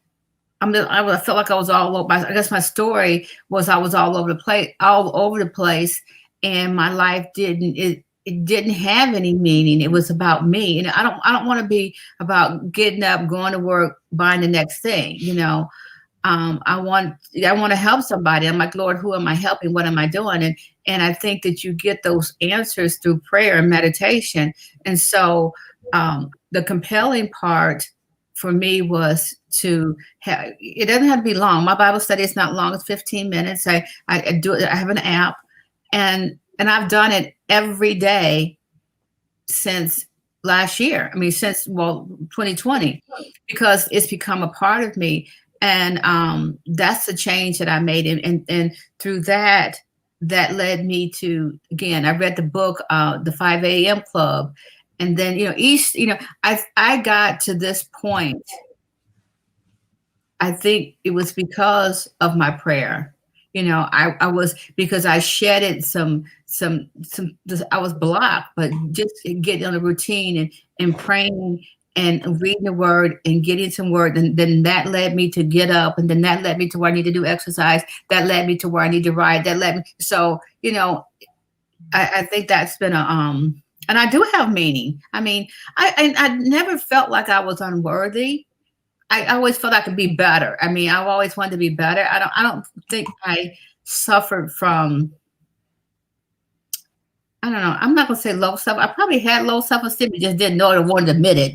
I felt like I was all over. I guess my story was I was all over the place, and my life didn't have any meaning. It was about me, and I don't want to be about getting up, going to work, buying the next thing. I want to help somebody. I'm like, Lord, who am I helping? What am I doing? And I think that you get those answers through prayer and meditation. And so the compelling part for me was to have, it doesn't have to be long. My Bible study is not long. It's 15 minutes. I do it. I have an app, and I've done it every day since last year. Since 2020, because it's become a part of me. And that's the change that I made. And through that led me to, again, I read the book, The 5 a.m. Club. And then, I got to this point. I think it was because of my prayer. I was, because I shedded I was blocked, but just getting on a routine and praying and reading the word and getting some word. And then that led me to get up. And then that led me to where I need to do exercise. That led me to where I need to ride. So, I think that's been and I do have meaning. I never felt like I was unworthy. I always felt I could be better. I've always wanted to be better. I don't think I suffered from, I don't know. I'm not gonna say low self. I probably had low self-esteem, just didn't know it or wanted to admit it.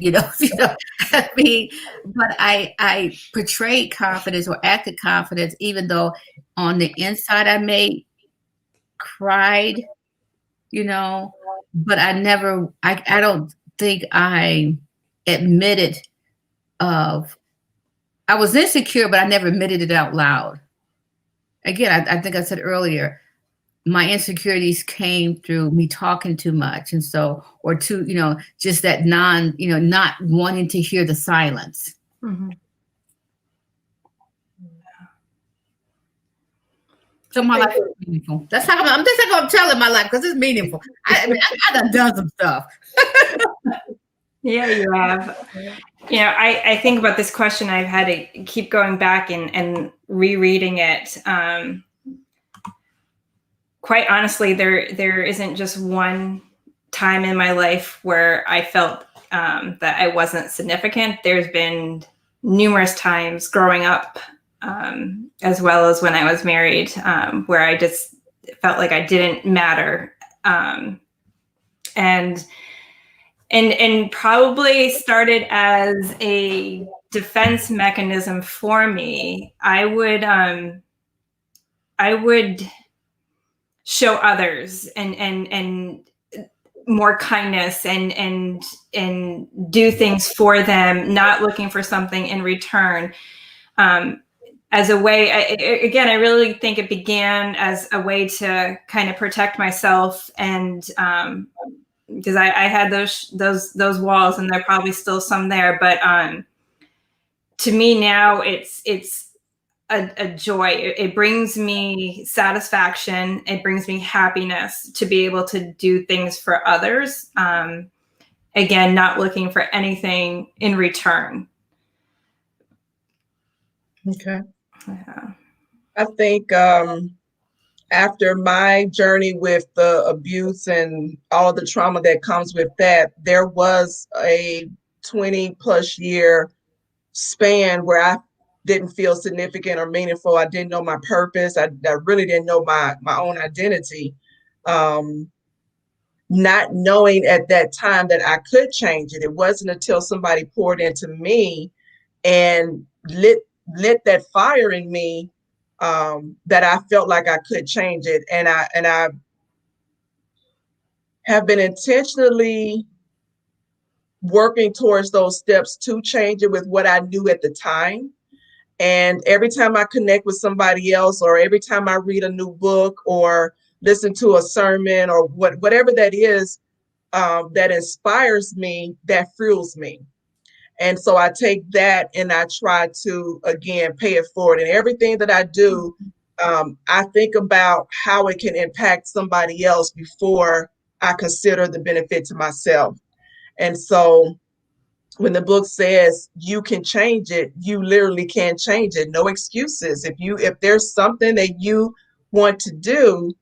But I portrayed confidence or acted confidence, even though on the inside I may cried, but I don't think I admitted I was insecure, but I never admitted it out loud. Again, I think I said earlier, my insecurities came through me talking too much. And so, or just that not wanting to hear the silence. Mm-hmm. So my life is meaningful. That's how I'm just going to tell it my life, because it's meaningful. I done some stuff. Yeah, you have. I think about this question. I've had to keep going back and rereading it. Quite honestly, there isn't just one time in my life where I felt that I wasn't significant. There's been numerous times growing up, as well as when I was married, where I just felt like I didn't matter. And and probably started as a defense mechanism for me. I would show others and more kindness and do things for them, not looking for something in return. As a way, I really think it began as a way to kind of protect myself, and because I had those walls, and there are probably still some there. But to me now, it's a joy. It brings me satisfaction. It brings me happiness to be able to do things for others. Again, not looking for anything in return. Okay. Yeah. I think after my journey with the abuse and all the trauma that comes with that, there was a 20 plus year span where I didn't feel significant or meaningful. I didn't know my purpose. I really didn't know my own identity. Not knowing at that time that I could change it. It wasn't until somebody poured into me and lit that fire in me that I felt like I could change it. And I have been intentionally working towards those steps to change it with what I knew at the time. And every time I connect with somebody else, or every time I read a new book or listen to a sermon or whatever that is that inspires me, that fuels me. And so I take that and I try to, again, pay it forward. And everything that I do, I think about how it can impact somebody else before I consider the benefit to myself. And so when the book says you can change it, you literally can change it. No excuses. If there's something that you want to do,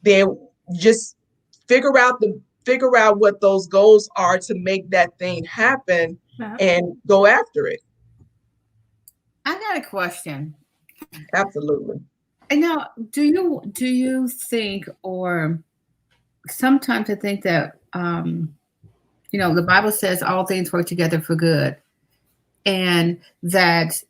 then just figure out what those goals are to make that thing happen, and go after it. I got a question. Absolutely. And now, do you think, or sometimes I think that the Bible says all things work together for good, and that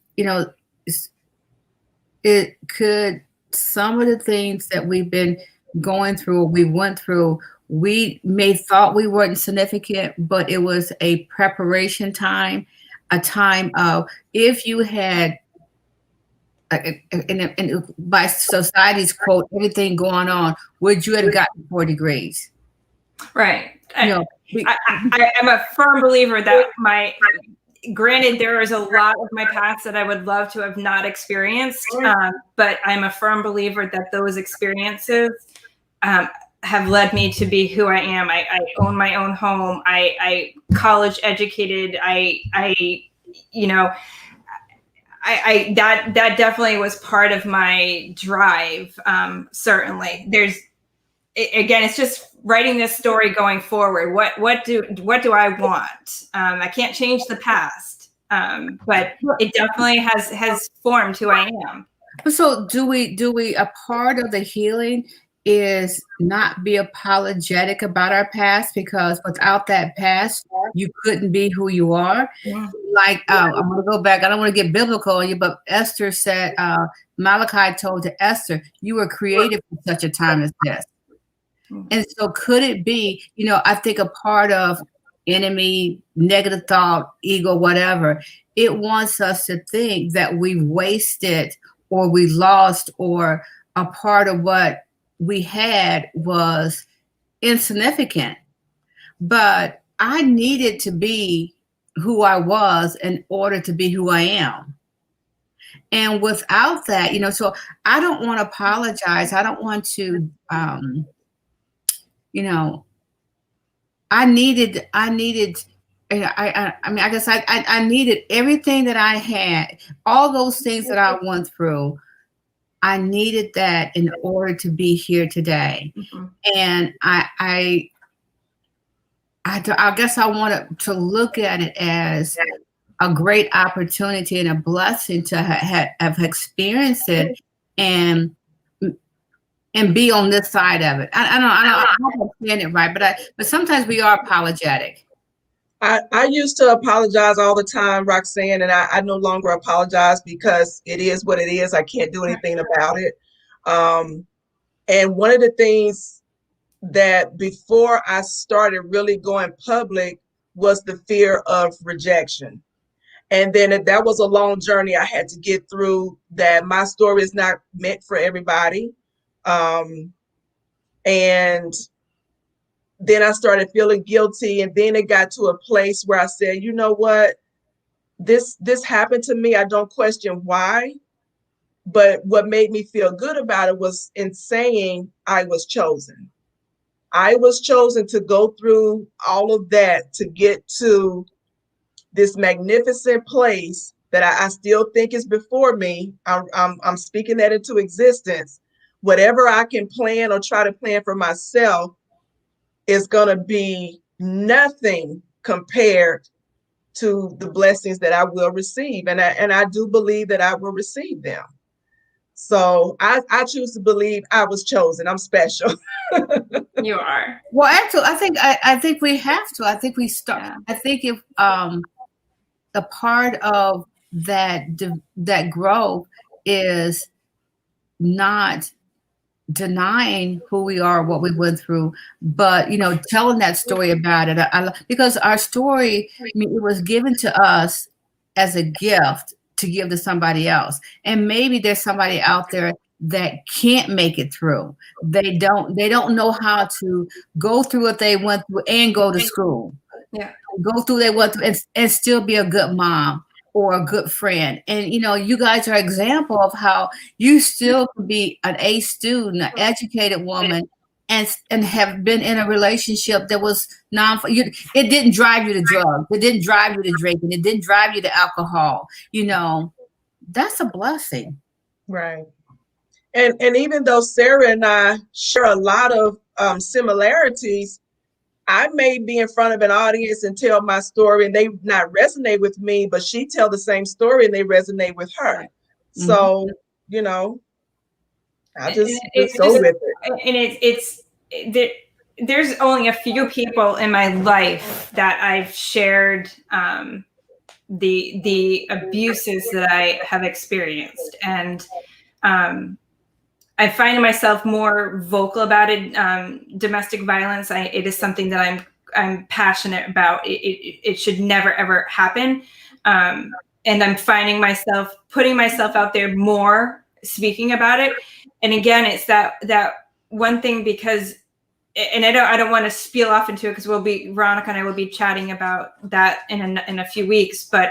it could, some of the things that we've been going through, we went through, we may thought we weren't significant, but it was a preparation time, a time of, if you had, and by society's quote, everything going on, would you have gotten 4 degrees? Right. I'm a firm believer that granted, there is a lot of my past that I would love to have not experienced, but I'm a firm believer that those experiences have led me to be who I am. I own my own home. I college educated. That definitely was part of my drive. Certainly, it's just writing this story going forward. What do I want? I can't change the past, but it definitely has formed who I am. So do we a part of the healing is not be apologetic about our past, because without that past, you couldn't be who you are. Yeah. Like, I'm going to go back. I don't want to get biblical on you, but Esther said, Malachi told to Esther, you were created for such a time as this. And so could it be, I think a part of enemy, negative thought, ego, whatever, it wants us to think that we wasted or we lost, or a part of what we had was insignificant. But I needed to be who I was in order to be who I am. And without that, so I don't want to apologize. I don't want to, I needed, I needed everything that I had, all those things that I went through. I needed that in order to be here today. Mm-hmm. And I guess I wanted to look at it as a great opportunity and a blessing to have experienced it, and and be on this side of it. I don't understand it right, but sometimes we are apologetic. I used to apologize all the time, Roxanne, and I no longer apologize because it is what it is. I can't do anything about it. And one of the things that before I started really going public was the fear of rejection. And then that was a long journey I had to get through, that my story is not meant for everybody. And then I started feeling guilty. And then it got to a place where I said, you know what? This happened to me. I don't question why. But what made me feel good about it was in saying I was chosen. I was chosen to go through all of that to get to this magnificent place that I still think is before me. I'm speaking that into existence. Whatever I can plan or try to plan for myself is going to be nothing compared to the blessings that I will receive. And I do believe that I will receive them. So I choose to believe I was chosen. I'm special. You are. Well, actually, I think we have to. I think we start. Yeah. I think if a part of that growth is not denying who we are, what we went through, but telling that story about it. Because our story, I mean, it was given to us as a gift to give to somebody else, and maybe there's somebody out there that can't make it through. They don't know how to go through what they went through and go to school. Yeah. Go through they went through and still be a good mom or a good friend. And you guys are an example of how you still can be an A student, an educated woman, and have been in a relationship that was it didn't drive you to drugs, it didn't drive you to drinking, it didn't drive you to alcohol. That's a blessing. Right. And even though Sara and I share a lot of similarities, I may be in front of an audience and tell my story and they not resonate with me, but she tell the same story and they resonate with her. Mm-hmm. So, I just go with it. And there's only a few people in my life that I've shared the abuses that I have experienced. And I find myself more vocal about it. Domestic violence, it is something that I'm passionate about. It should never, ever happen. And I'm finding myself putting myself out there more, speaking about it. And again, it's that one thing, because, and I don't want to spiel off into it because Veronica and I will be chatting about that in a few weeks, but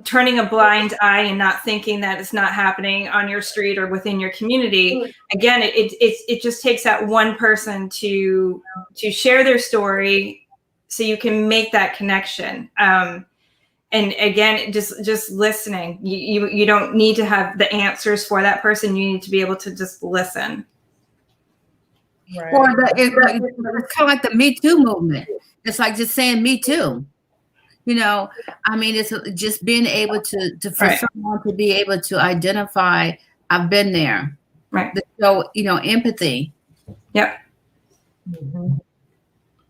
turning a blind eye and not thinking that it's not happening on your street or within your community. Again, it just takes that one person to share their story so you can make that connection. And again, just listening. You don't need to have the answers for that person. You need to be able to just listen. Right. Or it's kind of like the Me Too movement. It's like just saying Me Too. I mean, it's just being able to for someone to be able to identify, I've been there. Right. So, empathy. Yep. Mm-hmm.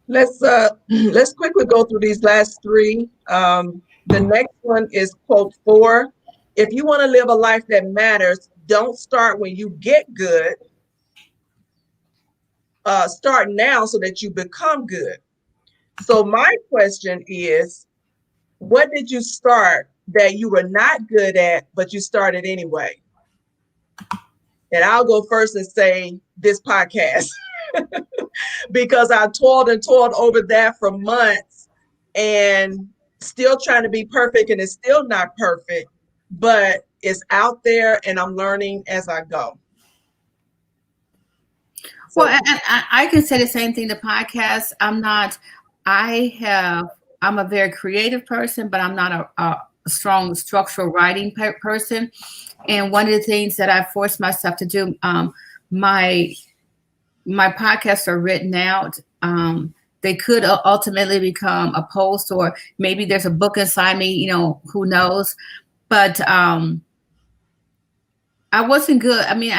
Let's quickly go through these last three. The next one is quote 4. If you want to live a life that matters, don't start when you get good. Start now so that you become good. So my question is, what did you start that you were not good at, but you started anyway? And I'll go first and say this podcast, because I toiled over that for months and still trying to be perfect, and it's still not perfect, but it's out there and I'm learning as I go. So, well, I can say the same thing. The podcast, I'm a very creative person, but I'm not a strong structural writing person. And one of the things that I forced myself to do, my podcasts are written out. They could ultimately become a post, or maybe there's a book inside me, who knows? But I wasn't good. I mean,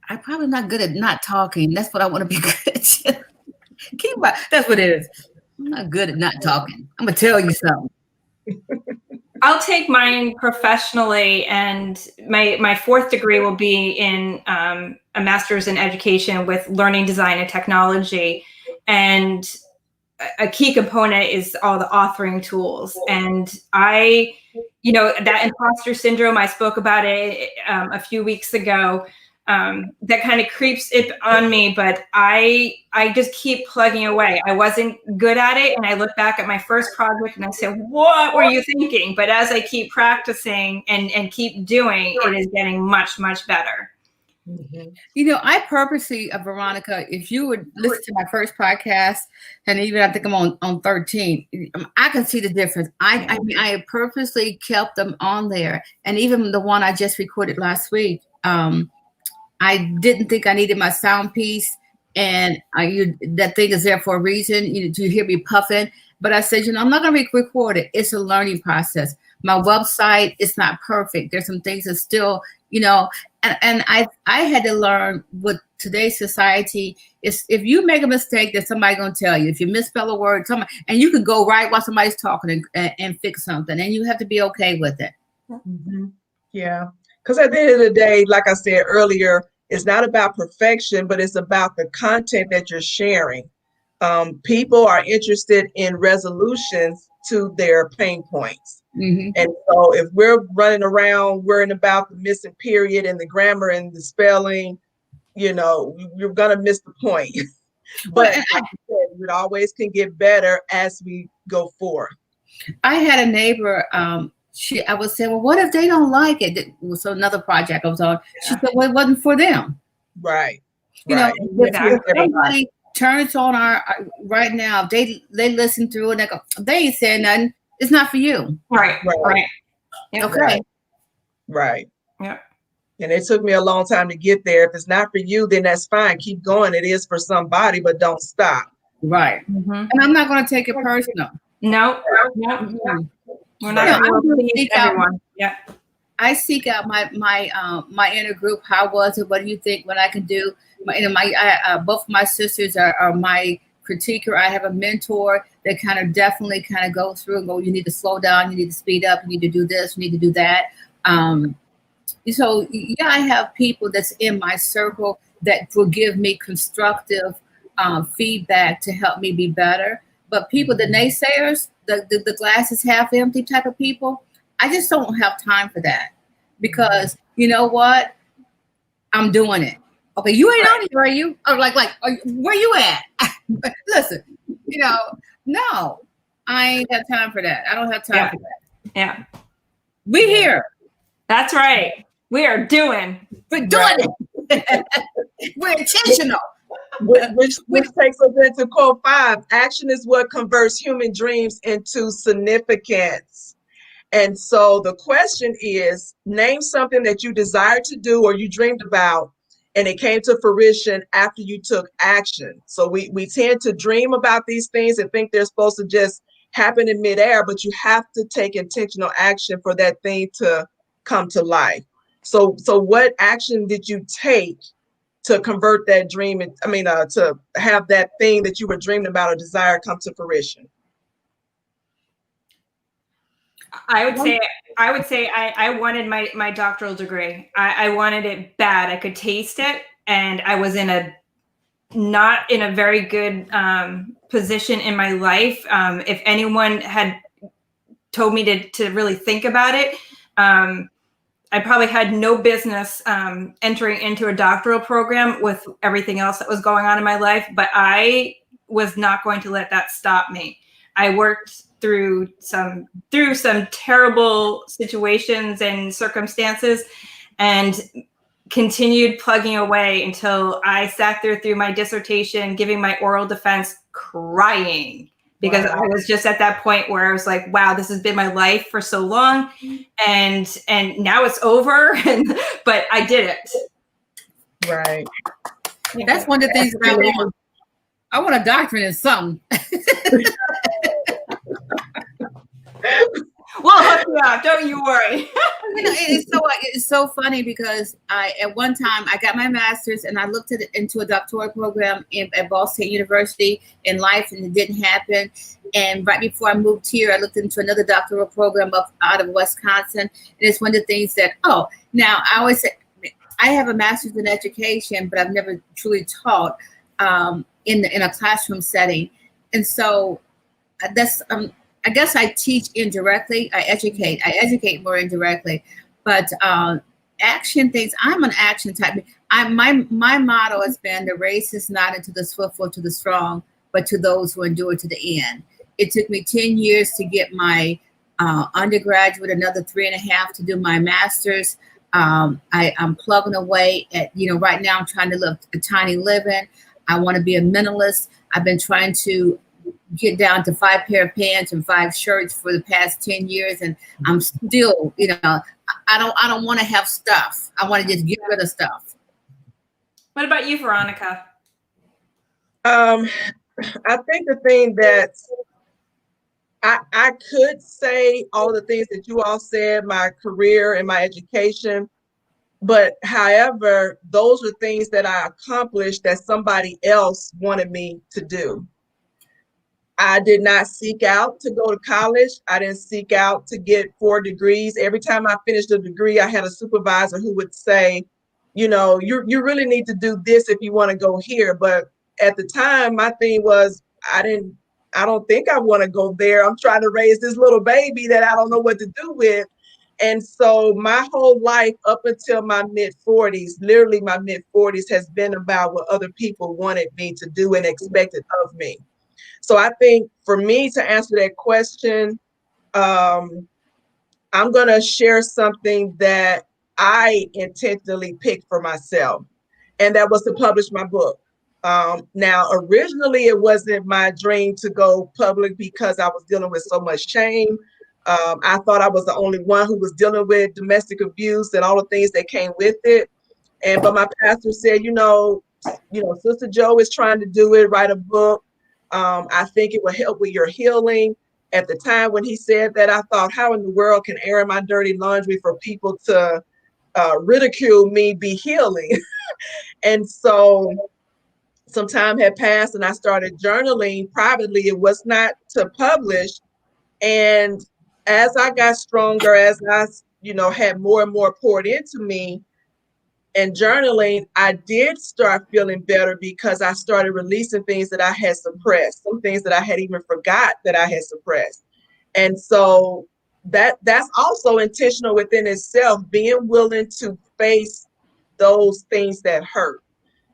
I'm probably not good at not talking. That's what I want to be good at. That's what it is. I'm not good at not talking. I'm gonna tell you something. I'll take mine professionally, and my fourth degree will be in a master's in education with learning design and technology. And a key component is all the authoring tools. And that imposter syndrome, I spoke about it a few weeks ago. That kind of creeps it on me, but I just keep plugging away. I wasn't good at it, and I look back at my first project and I say, what were you thinking? But as I keep practicing and keep doing, it is getting much, much better. Mm-hmm. I purposely, Veronica, if you would listen to my first podcast, and even I think I'm on 13, I can see the difference. I mean, I purposely kept them on there, and even the one I just recorded last week. I didn't think I needed my sound piece, and that thing is there for a reason. You hear me puffing, but I said, I'm not going to record it. It's a learning process. My website is not perfect. There's some things that still, and I had to learn with today's society is if you make a mistake, there's somebody going to tell you. If you misspell a word, and you can go right while somebody's talking and fix something, and you have to be okay with it. Mm-hmm. Yeah. Because at the end of the day, like I said earlier, it's not about perfection, but it's about the content that you're sharing. People are interested in resolutions to their pain points. Mm-hmm. And so if we're running around worrying about the missing period and the grammar and the spelling, you're going to miss the point. But like I said, it always can get better as we go forward. I had a neighbor, I was saying, well, what if they don't like it? It was another project I was on. She said, well, it wasn't for them. Right. If somebody turns on our right now, they listen through and they go, they ain't saying nothing. It's not for you. Right. Yeah. Okay. Right. Yeah. And it took me a long time to get there. If it's not for you, then that's fine. Keep going. It is for somebody, but don't stop. Right. Mm-hmm. And I'm not going to take it personal. No. Mm-hmm. We're not going to please everyone. Yeah. I seek out my inner group. How was it? What do you think? What I can do? Both of my sisters are my critiquer. I have a mentor that definitely go through and go, you need to slow down. You need to speed up. You need to do this. You need to do that. So yeah, I have people that's in my circle that will give me constructive feedback to help me be better. But people, the naysayers, the glass is half empty type of people, I just don't have time for that, because you know what? I'm doing it. Okay, you ain't on here, are you? Or where you at? Listen, no, I ain't got time for that. I don't have time for that. Yeah. We here. That's right. We are doing. We're doing it. We're intentional. Which takes us into quote 5. Action is what converts human dreams into significance. And so the question is, name something that you desired to do or you dreamed about, and it came to fruition after you took action. So we tend to dream about these things and think they're supposed to just happen in midair, but you have to take intentional action for that thing to come to life. So what action did you take to convert that dream? To have that thing that you were dreaming about or desire come to fruition? I would say I wanted my doctoral degree. I wanted it bad. I could taste it, and I was not in a very good position in my life. If anyone had told me to really think about it, I probably had no business entering into a doctoral program with everything else that was going on in my life, but I was not going to let that stop me. I worked through some terrible situations and circumstances and continued plugging away until I sat there through my dissertation, giving my oral defense, crying. Because I was just at that point where I was like, wow, this has been my life for so long. And now it's over. But I did it. Right. That's one of the things that I want a doctorate in something. We'll hook Yeah, don't you worry. It's so funny because at one time I got my master's and I looked into a doctoral program at Ball State University in life, and it didn't happen. And right before I moved here, I looked into another doctoral program out of Wisconsin, and it's one of the things that now I always say I have a master's in education, but I've never truly taught in a classroom setting, and so that's I guess I teach indirectly. I educate more indirectly, but action things. I'm an action type. My motto has been: the race is not unto the swift or to the strong, but to those who endure to the end. It took me 10 years to get my undergraduate, another 3.5 to do my master's. I'm plugging away at, right now I'm trying to live a tiny living. I want to be a minimalist. I've been trying to get down to 5 pair of pants and 5 shirts for the past 10 years. And I'm still, I don't want to have stuff. I want to just get rid of stuff. What about you, Veronica? I think the thing that I could say all the things that you all said, my career and my education, but however, those are things that I accomplished that somebody else wanted me to do. I did not seek out to go to college. I didn't seek out to get 4 degrees. Every time I finished a degree, I had a supervisor who would say, you really need to do this if you want to go here. But at the time, my thing was, I don't think I want to go there. I'm trying to raise this little baby that I don't know what to do with. And so my whole life up until my mid-40s, literally my mid-40s, has been about what other people wanted me to do and expected of me. So I think for me to answer that question, I'm going to share something that I intentionally picked for myself, and that was to publish my book. Now, originally, it wasn't my dream to go public because I was dealing with so much shame. I thought I was the only one who was dealing with domestic abuse and all the things that came with it. But my pastor said, Sister Joe is trying to do it, write a book. I think it will help with your healing. At the time when he said that, I thought, how in the world can airing my dirty laundry for people to ridicule me be healing? And so some time had passed and I started journaling privately. It was not to publish. And as I got stronger, as I, had more and more poured into me and journaling, I did start feeling better because I started releasing things that I had suppressed, some things that I had even forgot that I had suppressed. And so that's also intentional within itself, being willing to face those things that hurt.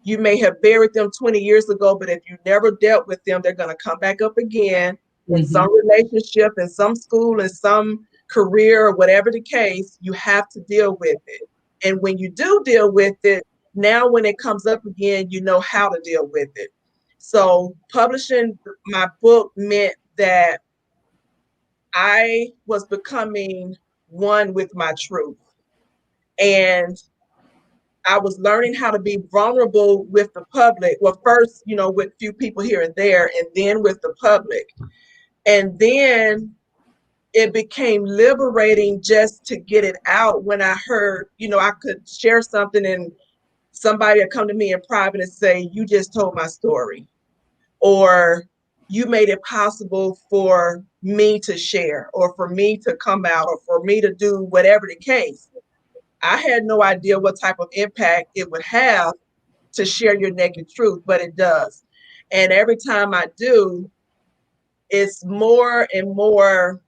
You may have buried them 20 years ago, but if you never dealt with them, they're going to come back up again in some relationship, in some school, in some career, or whatever the case. You have to deal with it. And when you do deal with it, now when it comes up again, you know how to deal with it. So publishing my book meant that I was becoming one with my truth. And I was learning how to be vulnerable with the public. Well, first, with few people here and there, and then with the public. And then it became liberating just to get it out when I heard, I could share something and somebody would come to me in private and say, you just told my story, or you made it possible for me to share, or for me to come out, or for me to do whatever the case. I had no idea what type of impact it would have to share your naked truth, but it does. And every time I do, it's more and more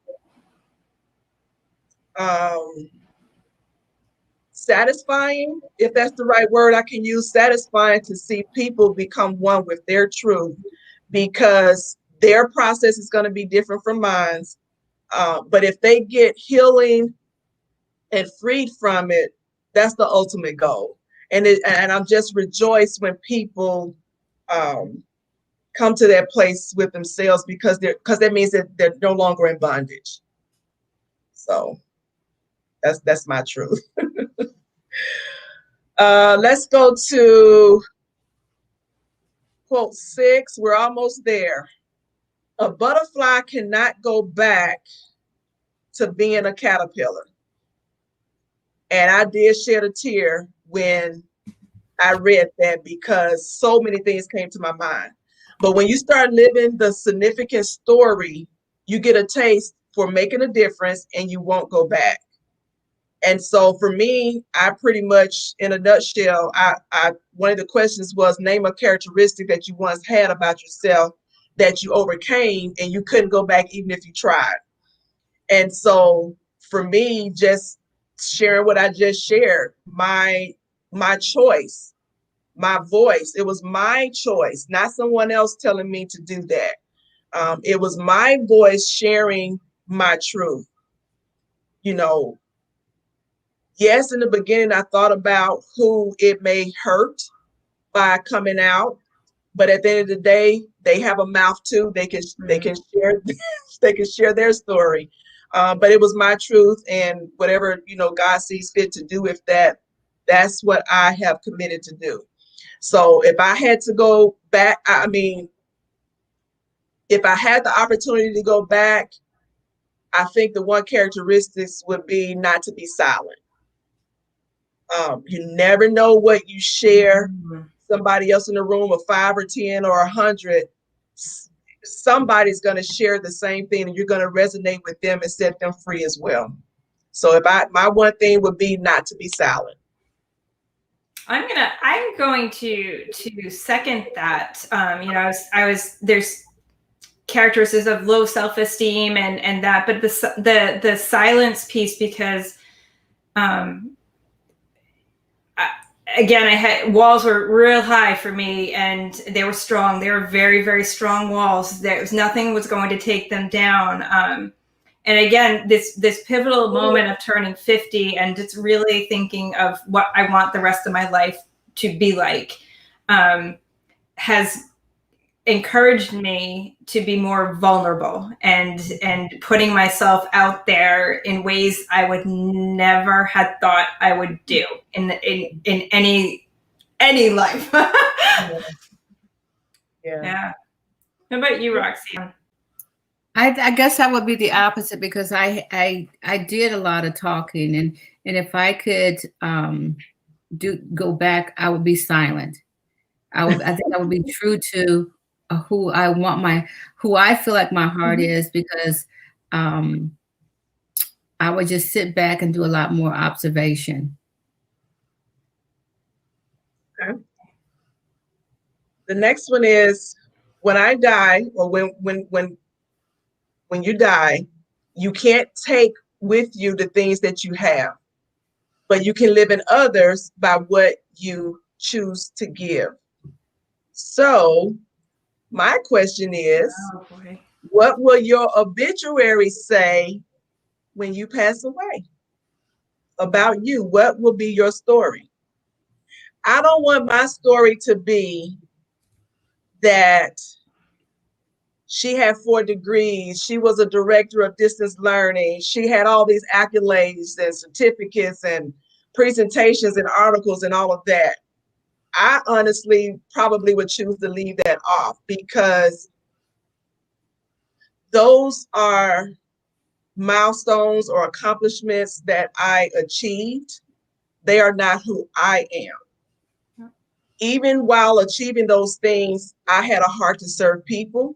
satisfying, if that's the right word I can use, satisfying to see people become one with their truth, because their process is going to be different from mine. But if they get healing and freed from it, that's the ultimate goal. And I'm just rejoiced when people come to that place with themselves, because that means that they're no longer in bondage. So that's my truth. Let's go to quote 6. We're almost there. A butterfly cannot go back to being a caterpillar. And I did shed a tear when I read that because so many things came to my mind. But when you start living the significant story, you get a taste for making a difference and you won't go back. And so for me, I pretty much, in a nutshell, I one of the questions was, name a characteristic that you once had about yourself that you overcame and you couldn't go back even if you tried. And so for me, just sharing what I just shared, my choice, my voice, it was my choice, not someone else telling me to do that. It was my voice sharing my truth. You know, yes, in the beginning, I thought about who it may hurt by coming out, but at the end of the day, they have a mouth too. They can share they can share their story. But it was my truth, and whatever God sees fit to do with that, that's what I have committed to do. So if I had to go back, I mean, if I had the opportunity to go back, I think the one characteristics would be not to be silent. You never know what you share. Somebody else in the room, of 5 or 10 or 100, somebody's going to share the same thing, and you're going to resonate with them and set them free as well. So my one thing would be not to be silent. I'm going to second that. There's characteristics of low self-esteem and that, but the silence piece, because again, I had walls were real high for me, and they were strong. They were very, very strong walls. Nothing was going to take them down. And again, this pivotal moment of turning 50 and just really thinking of what I want the rest of my life to be like, has encouraged me to be more vulnerable and putting myself out there in ways I would never had thought I would do in any life. Yeah. How about you, Roxanne? I guess I would be the opposite, because I did a lot of talking, and if I could go back, I would be silent. I think I would be true to who I feel like my heart is, because I would just sit back and do a lot more observation. Okay. The next one is, when I die, or when you die, you can't take with you the things that you have, but you can live in others by what you choose to give. So my question is, what will your obituary say when you pass away about you? What will be your story? I don't want my story to be that she had 4 degrees, she was a director of distance learning, she had all these accolades and certificates and presentations and articles and all of that. I honestly probably would choose to leave that off, because those are milestones or accomplishments that I achieved. They are not who I am. Even while achieving those things, I had a heart to serve people.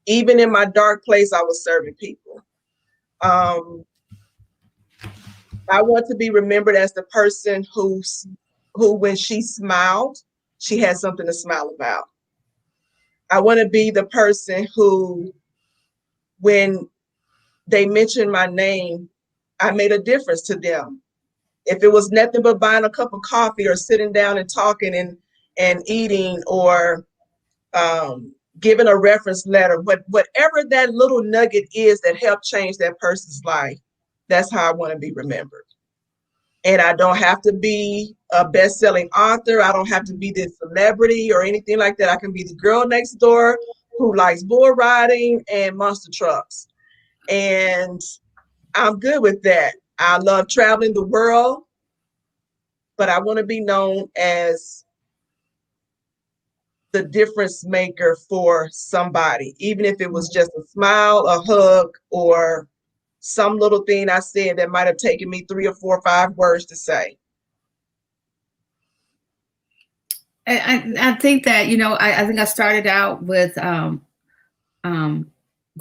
Even in my dark place, I was serving people. I want to be remembered as the person who, when she smiled, she had something to smile about. I want to be the person who, when they mentioned my name, I made a difference to them. If it was nothing but buying a cup of coffee or sitting down and talking and eating, or giving a reference letter, whatever that little nugget is that helped change that person's life, that's how I want to be remembered. And I don't have to be a best-selling author. I don't have to be this celebrity or anything like that. I can be the girl next door who likes bull riding and monster trucks. And I'm good with that. I love traveling the world, but I want to be known as the difference maker for somebody, even if it was just a smile, a hug, or some little thing I said that might have taken me 3 or 4 or 5 words to say. I think that, you know, I think I started out with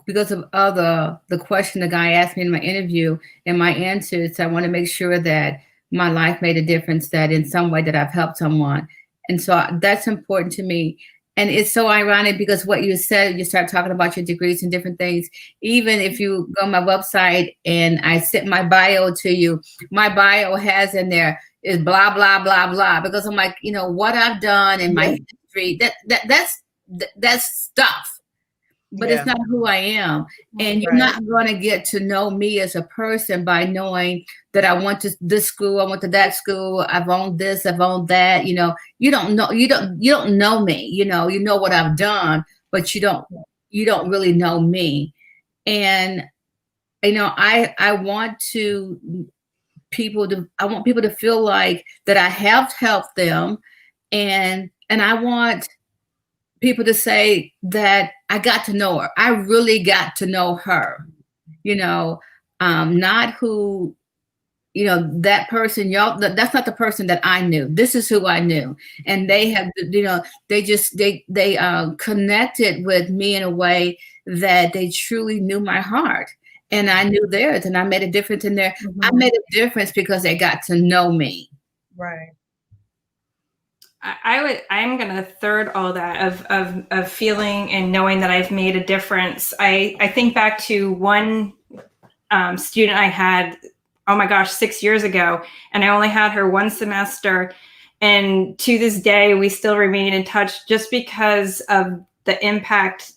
because of the question the guy asked me in my interview and my answers, I want to make sure that my life made a difference, that in some way that I've helped someone. And so that's important to me. And it's so ironic because what you said, you start talking about your degrees and different things. Even if you go on my website and I sent my bio to you, my bio has in there is blah, blah, blah, blah, because I'm like, you know, what I've done in my history, that's stuff. But it's not who I am. And you're not going to get to know me as a person by knowing that I went to this school, I went to that school, I've owned this, I've owned that. You know, you don't know me. You know what I've done, but you don't really know me. And you know, I want people to feel like that I have helped them, and I want people to say that I got to know her. I really got to know her, you know, not who, you know, that person, that's not the person that I knew. This is who I knew. And they have, you know, they connected with me in a way that they truly knew my heart, and I knew theirs, and I made a difference in there. I made a difference because they got to know me. Right. I'm going to third all that of feeling and knowing that I've made a difference. I think back to one student I had, oh my gosh, 6 years ago, and I only had her one semester. And to this day, we still remain in touch just because of the impact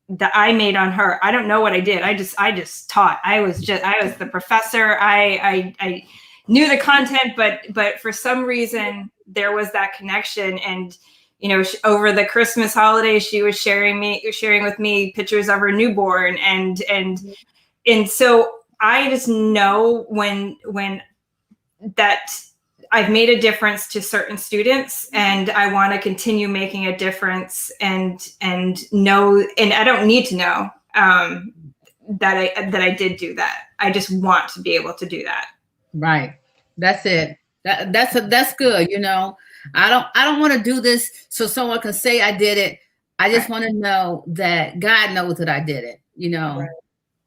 that I made on her. I don't know what I did. I just taught. I was the professor. I knew the content, but for some reason there was that connection. And you know, over the Christmas holiday, she was sharing with me pictures of her newborn, and so I just know when that I've made a difference to certain students, and I want to continue making a difference, and know, and I don't need to know that I did do that. I just want to be able to do that. Right. That's it. That's good. You know, I don't want to do this so someone can say I did it. I just want to know that God knows that I did it, you know.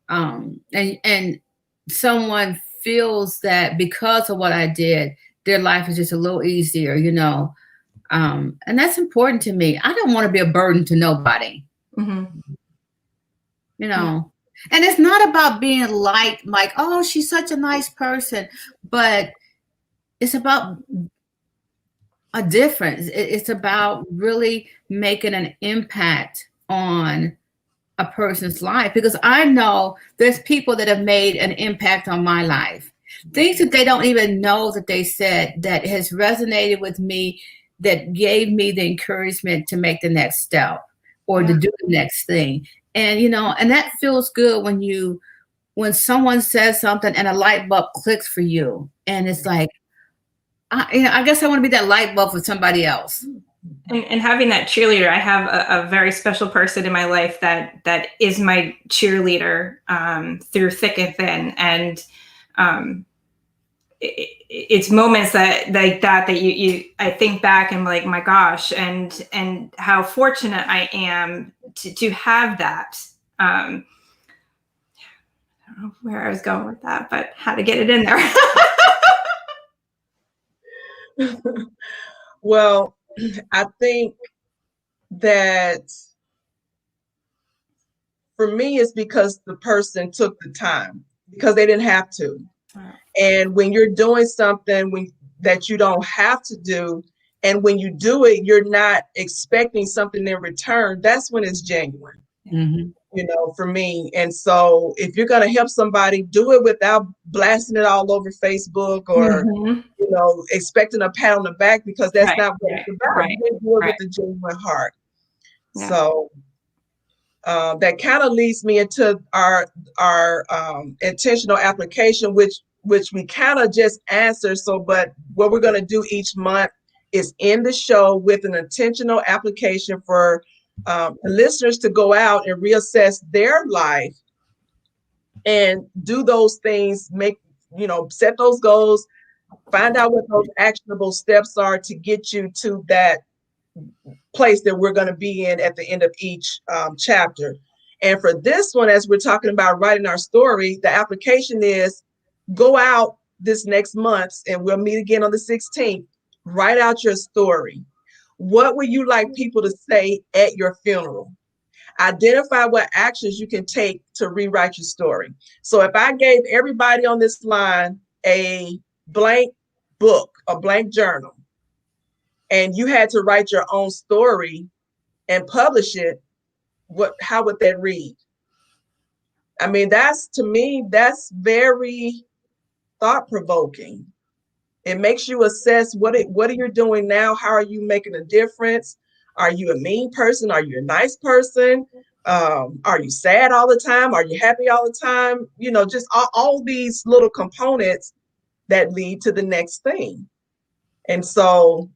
And someone feels that because of what I did, their life is just a little easier, you know. And that's important to me. I don't want to be a burden to nobody. You know. And it's not about being like, oh, she's such a nice person, but it's about a difference. It's about really making an impact on a person's life, because I know there's people that have made an impact on my life. Things that they don't even know that they said that has resonated with me, that gave me the encouragement to make the next step or to do the next thing. And, you know, and that feels good when someone says something and a light bulb clicks for you. And it's like, I guess I want to be that light bulb for somebody else. And having that cheerleader, I have a very special person in my life that is my cheerleader through thick and thin. And it's moments that you I think back and like, my gosh, and how fortunate I am to have that. I don't know where I was going with that, but how to get it in there. Well, I think that for me, it's because the person took the time, because they didn't have to. And when you're doing something that you don't have to do, and when you do it, you're not expecting something in return, that's when it's genuine. You know, for me. And so if you're going to help somebody, do it without blasting it all over Facebook or, you know, expecting a pat on the back, because that's not what it's about. You do it with a genuine heart. So that kind of leads me into our intentional application, which we kind of just answered. So, but what we're going to do each month is end the show with an intentional application for listeners to go out and reassess their life and do those things, set those goals, find out what those actionable steps are to get you to that place that we're going to be in at the end of each chapter. And for this one, as we're talking about writing our story, the application is go out this next month, and we'll meet again on the 16th. Write out your story. What would you like people to say at your funeral? Identify what actions you can take to rewrite your story. So if I gave everybody on this line a blank book, a blank journal, and you had to write your own story and publish it, how would that read? I mean, to me, that's very thought-provoking. It makes you assess what are you doing now? How are you making a difference? Are you a mean person? Are you a nice person? Are you sad all the time? Are you happy all the time? Just all these little components that lead to the next thing. And so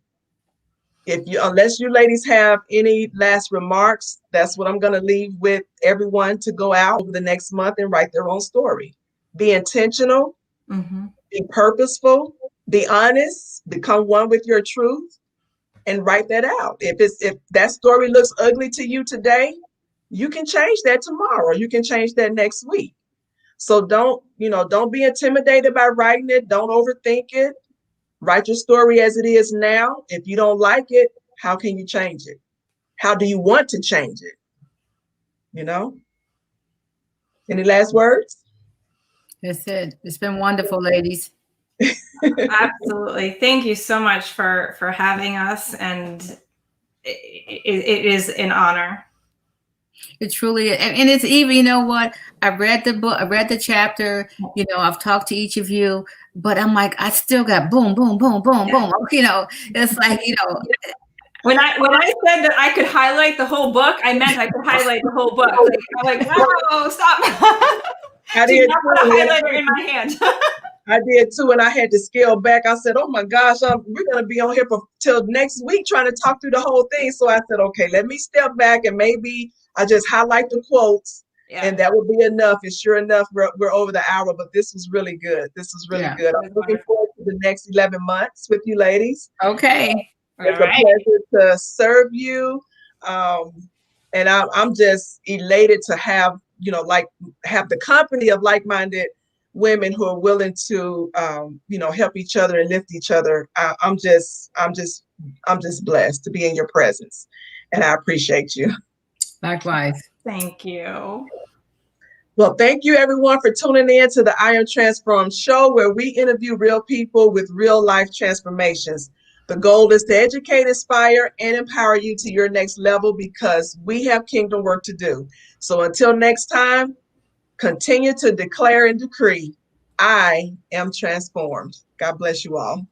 unless you ladies have any last remarks, that's what I'm going to leave with everyone, to go out over the next month and write their own story. Be intentional, be purposeful, be honest, become one with your truth, and write that out. If that story looks ugly to you today, you can change that tomorrow. You can change that next week. So don't be intimidated by writing it. Don't overthink it. Write your story as it is now. If you don't like it, how can you change it? How do you want to change it? Any last words? That's it. It's been wonderful, ladies. Absolutely. Thank you so much for having us. And it is an honor. It truly is. And it's even, you know what? I read the book, I read the chapter, I've talked to each of you, but I'm like, I still got boom, boom, boom, boom, boom. It's like, When I said that I could highlight the whole book, I meant I could highlight the whole book. I'm like, no, stop. I did not put a highlighter in my hand. I did too, and I had to scale back. I said, oh my gosh, we're going to be on here till next week trying to talk through the whole thing. So I said, okay, let me step back, and maybe I just highlight the quotes, and that will be enough. And sure enough, we're over the hour, but this was really good. This was really good. I'm looking forward to the next 11 months with you ladies. Okay. It's a pleasure to serve you. And I'm just elated to have the company of like-minded women who are willing to, help each other and lift each other. I'm just blessed to be in your presence, and I appreciate you. Likewise. Thank you. Well, thank you everyone for tuning in to the I Am Transformed show, where we interview real people with real life transformations. The goal is to educate, inspire, and empower you to your next level, because we have kingdom work to do. So until next time, continue to declare and decree, I am transformed. God bless you all.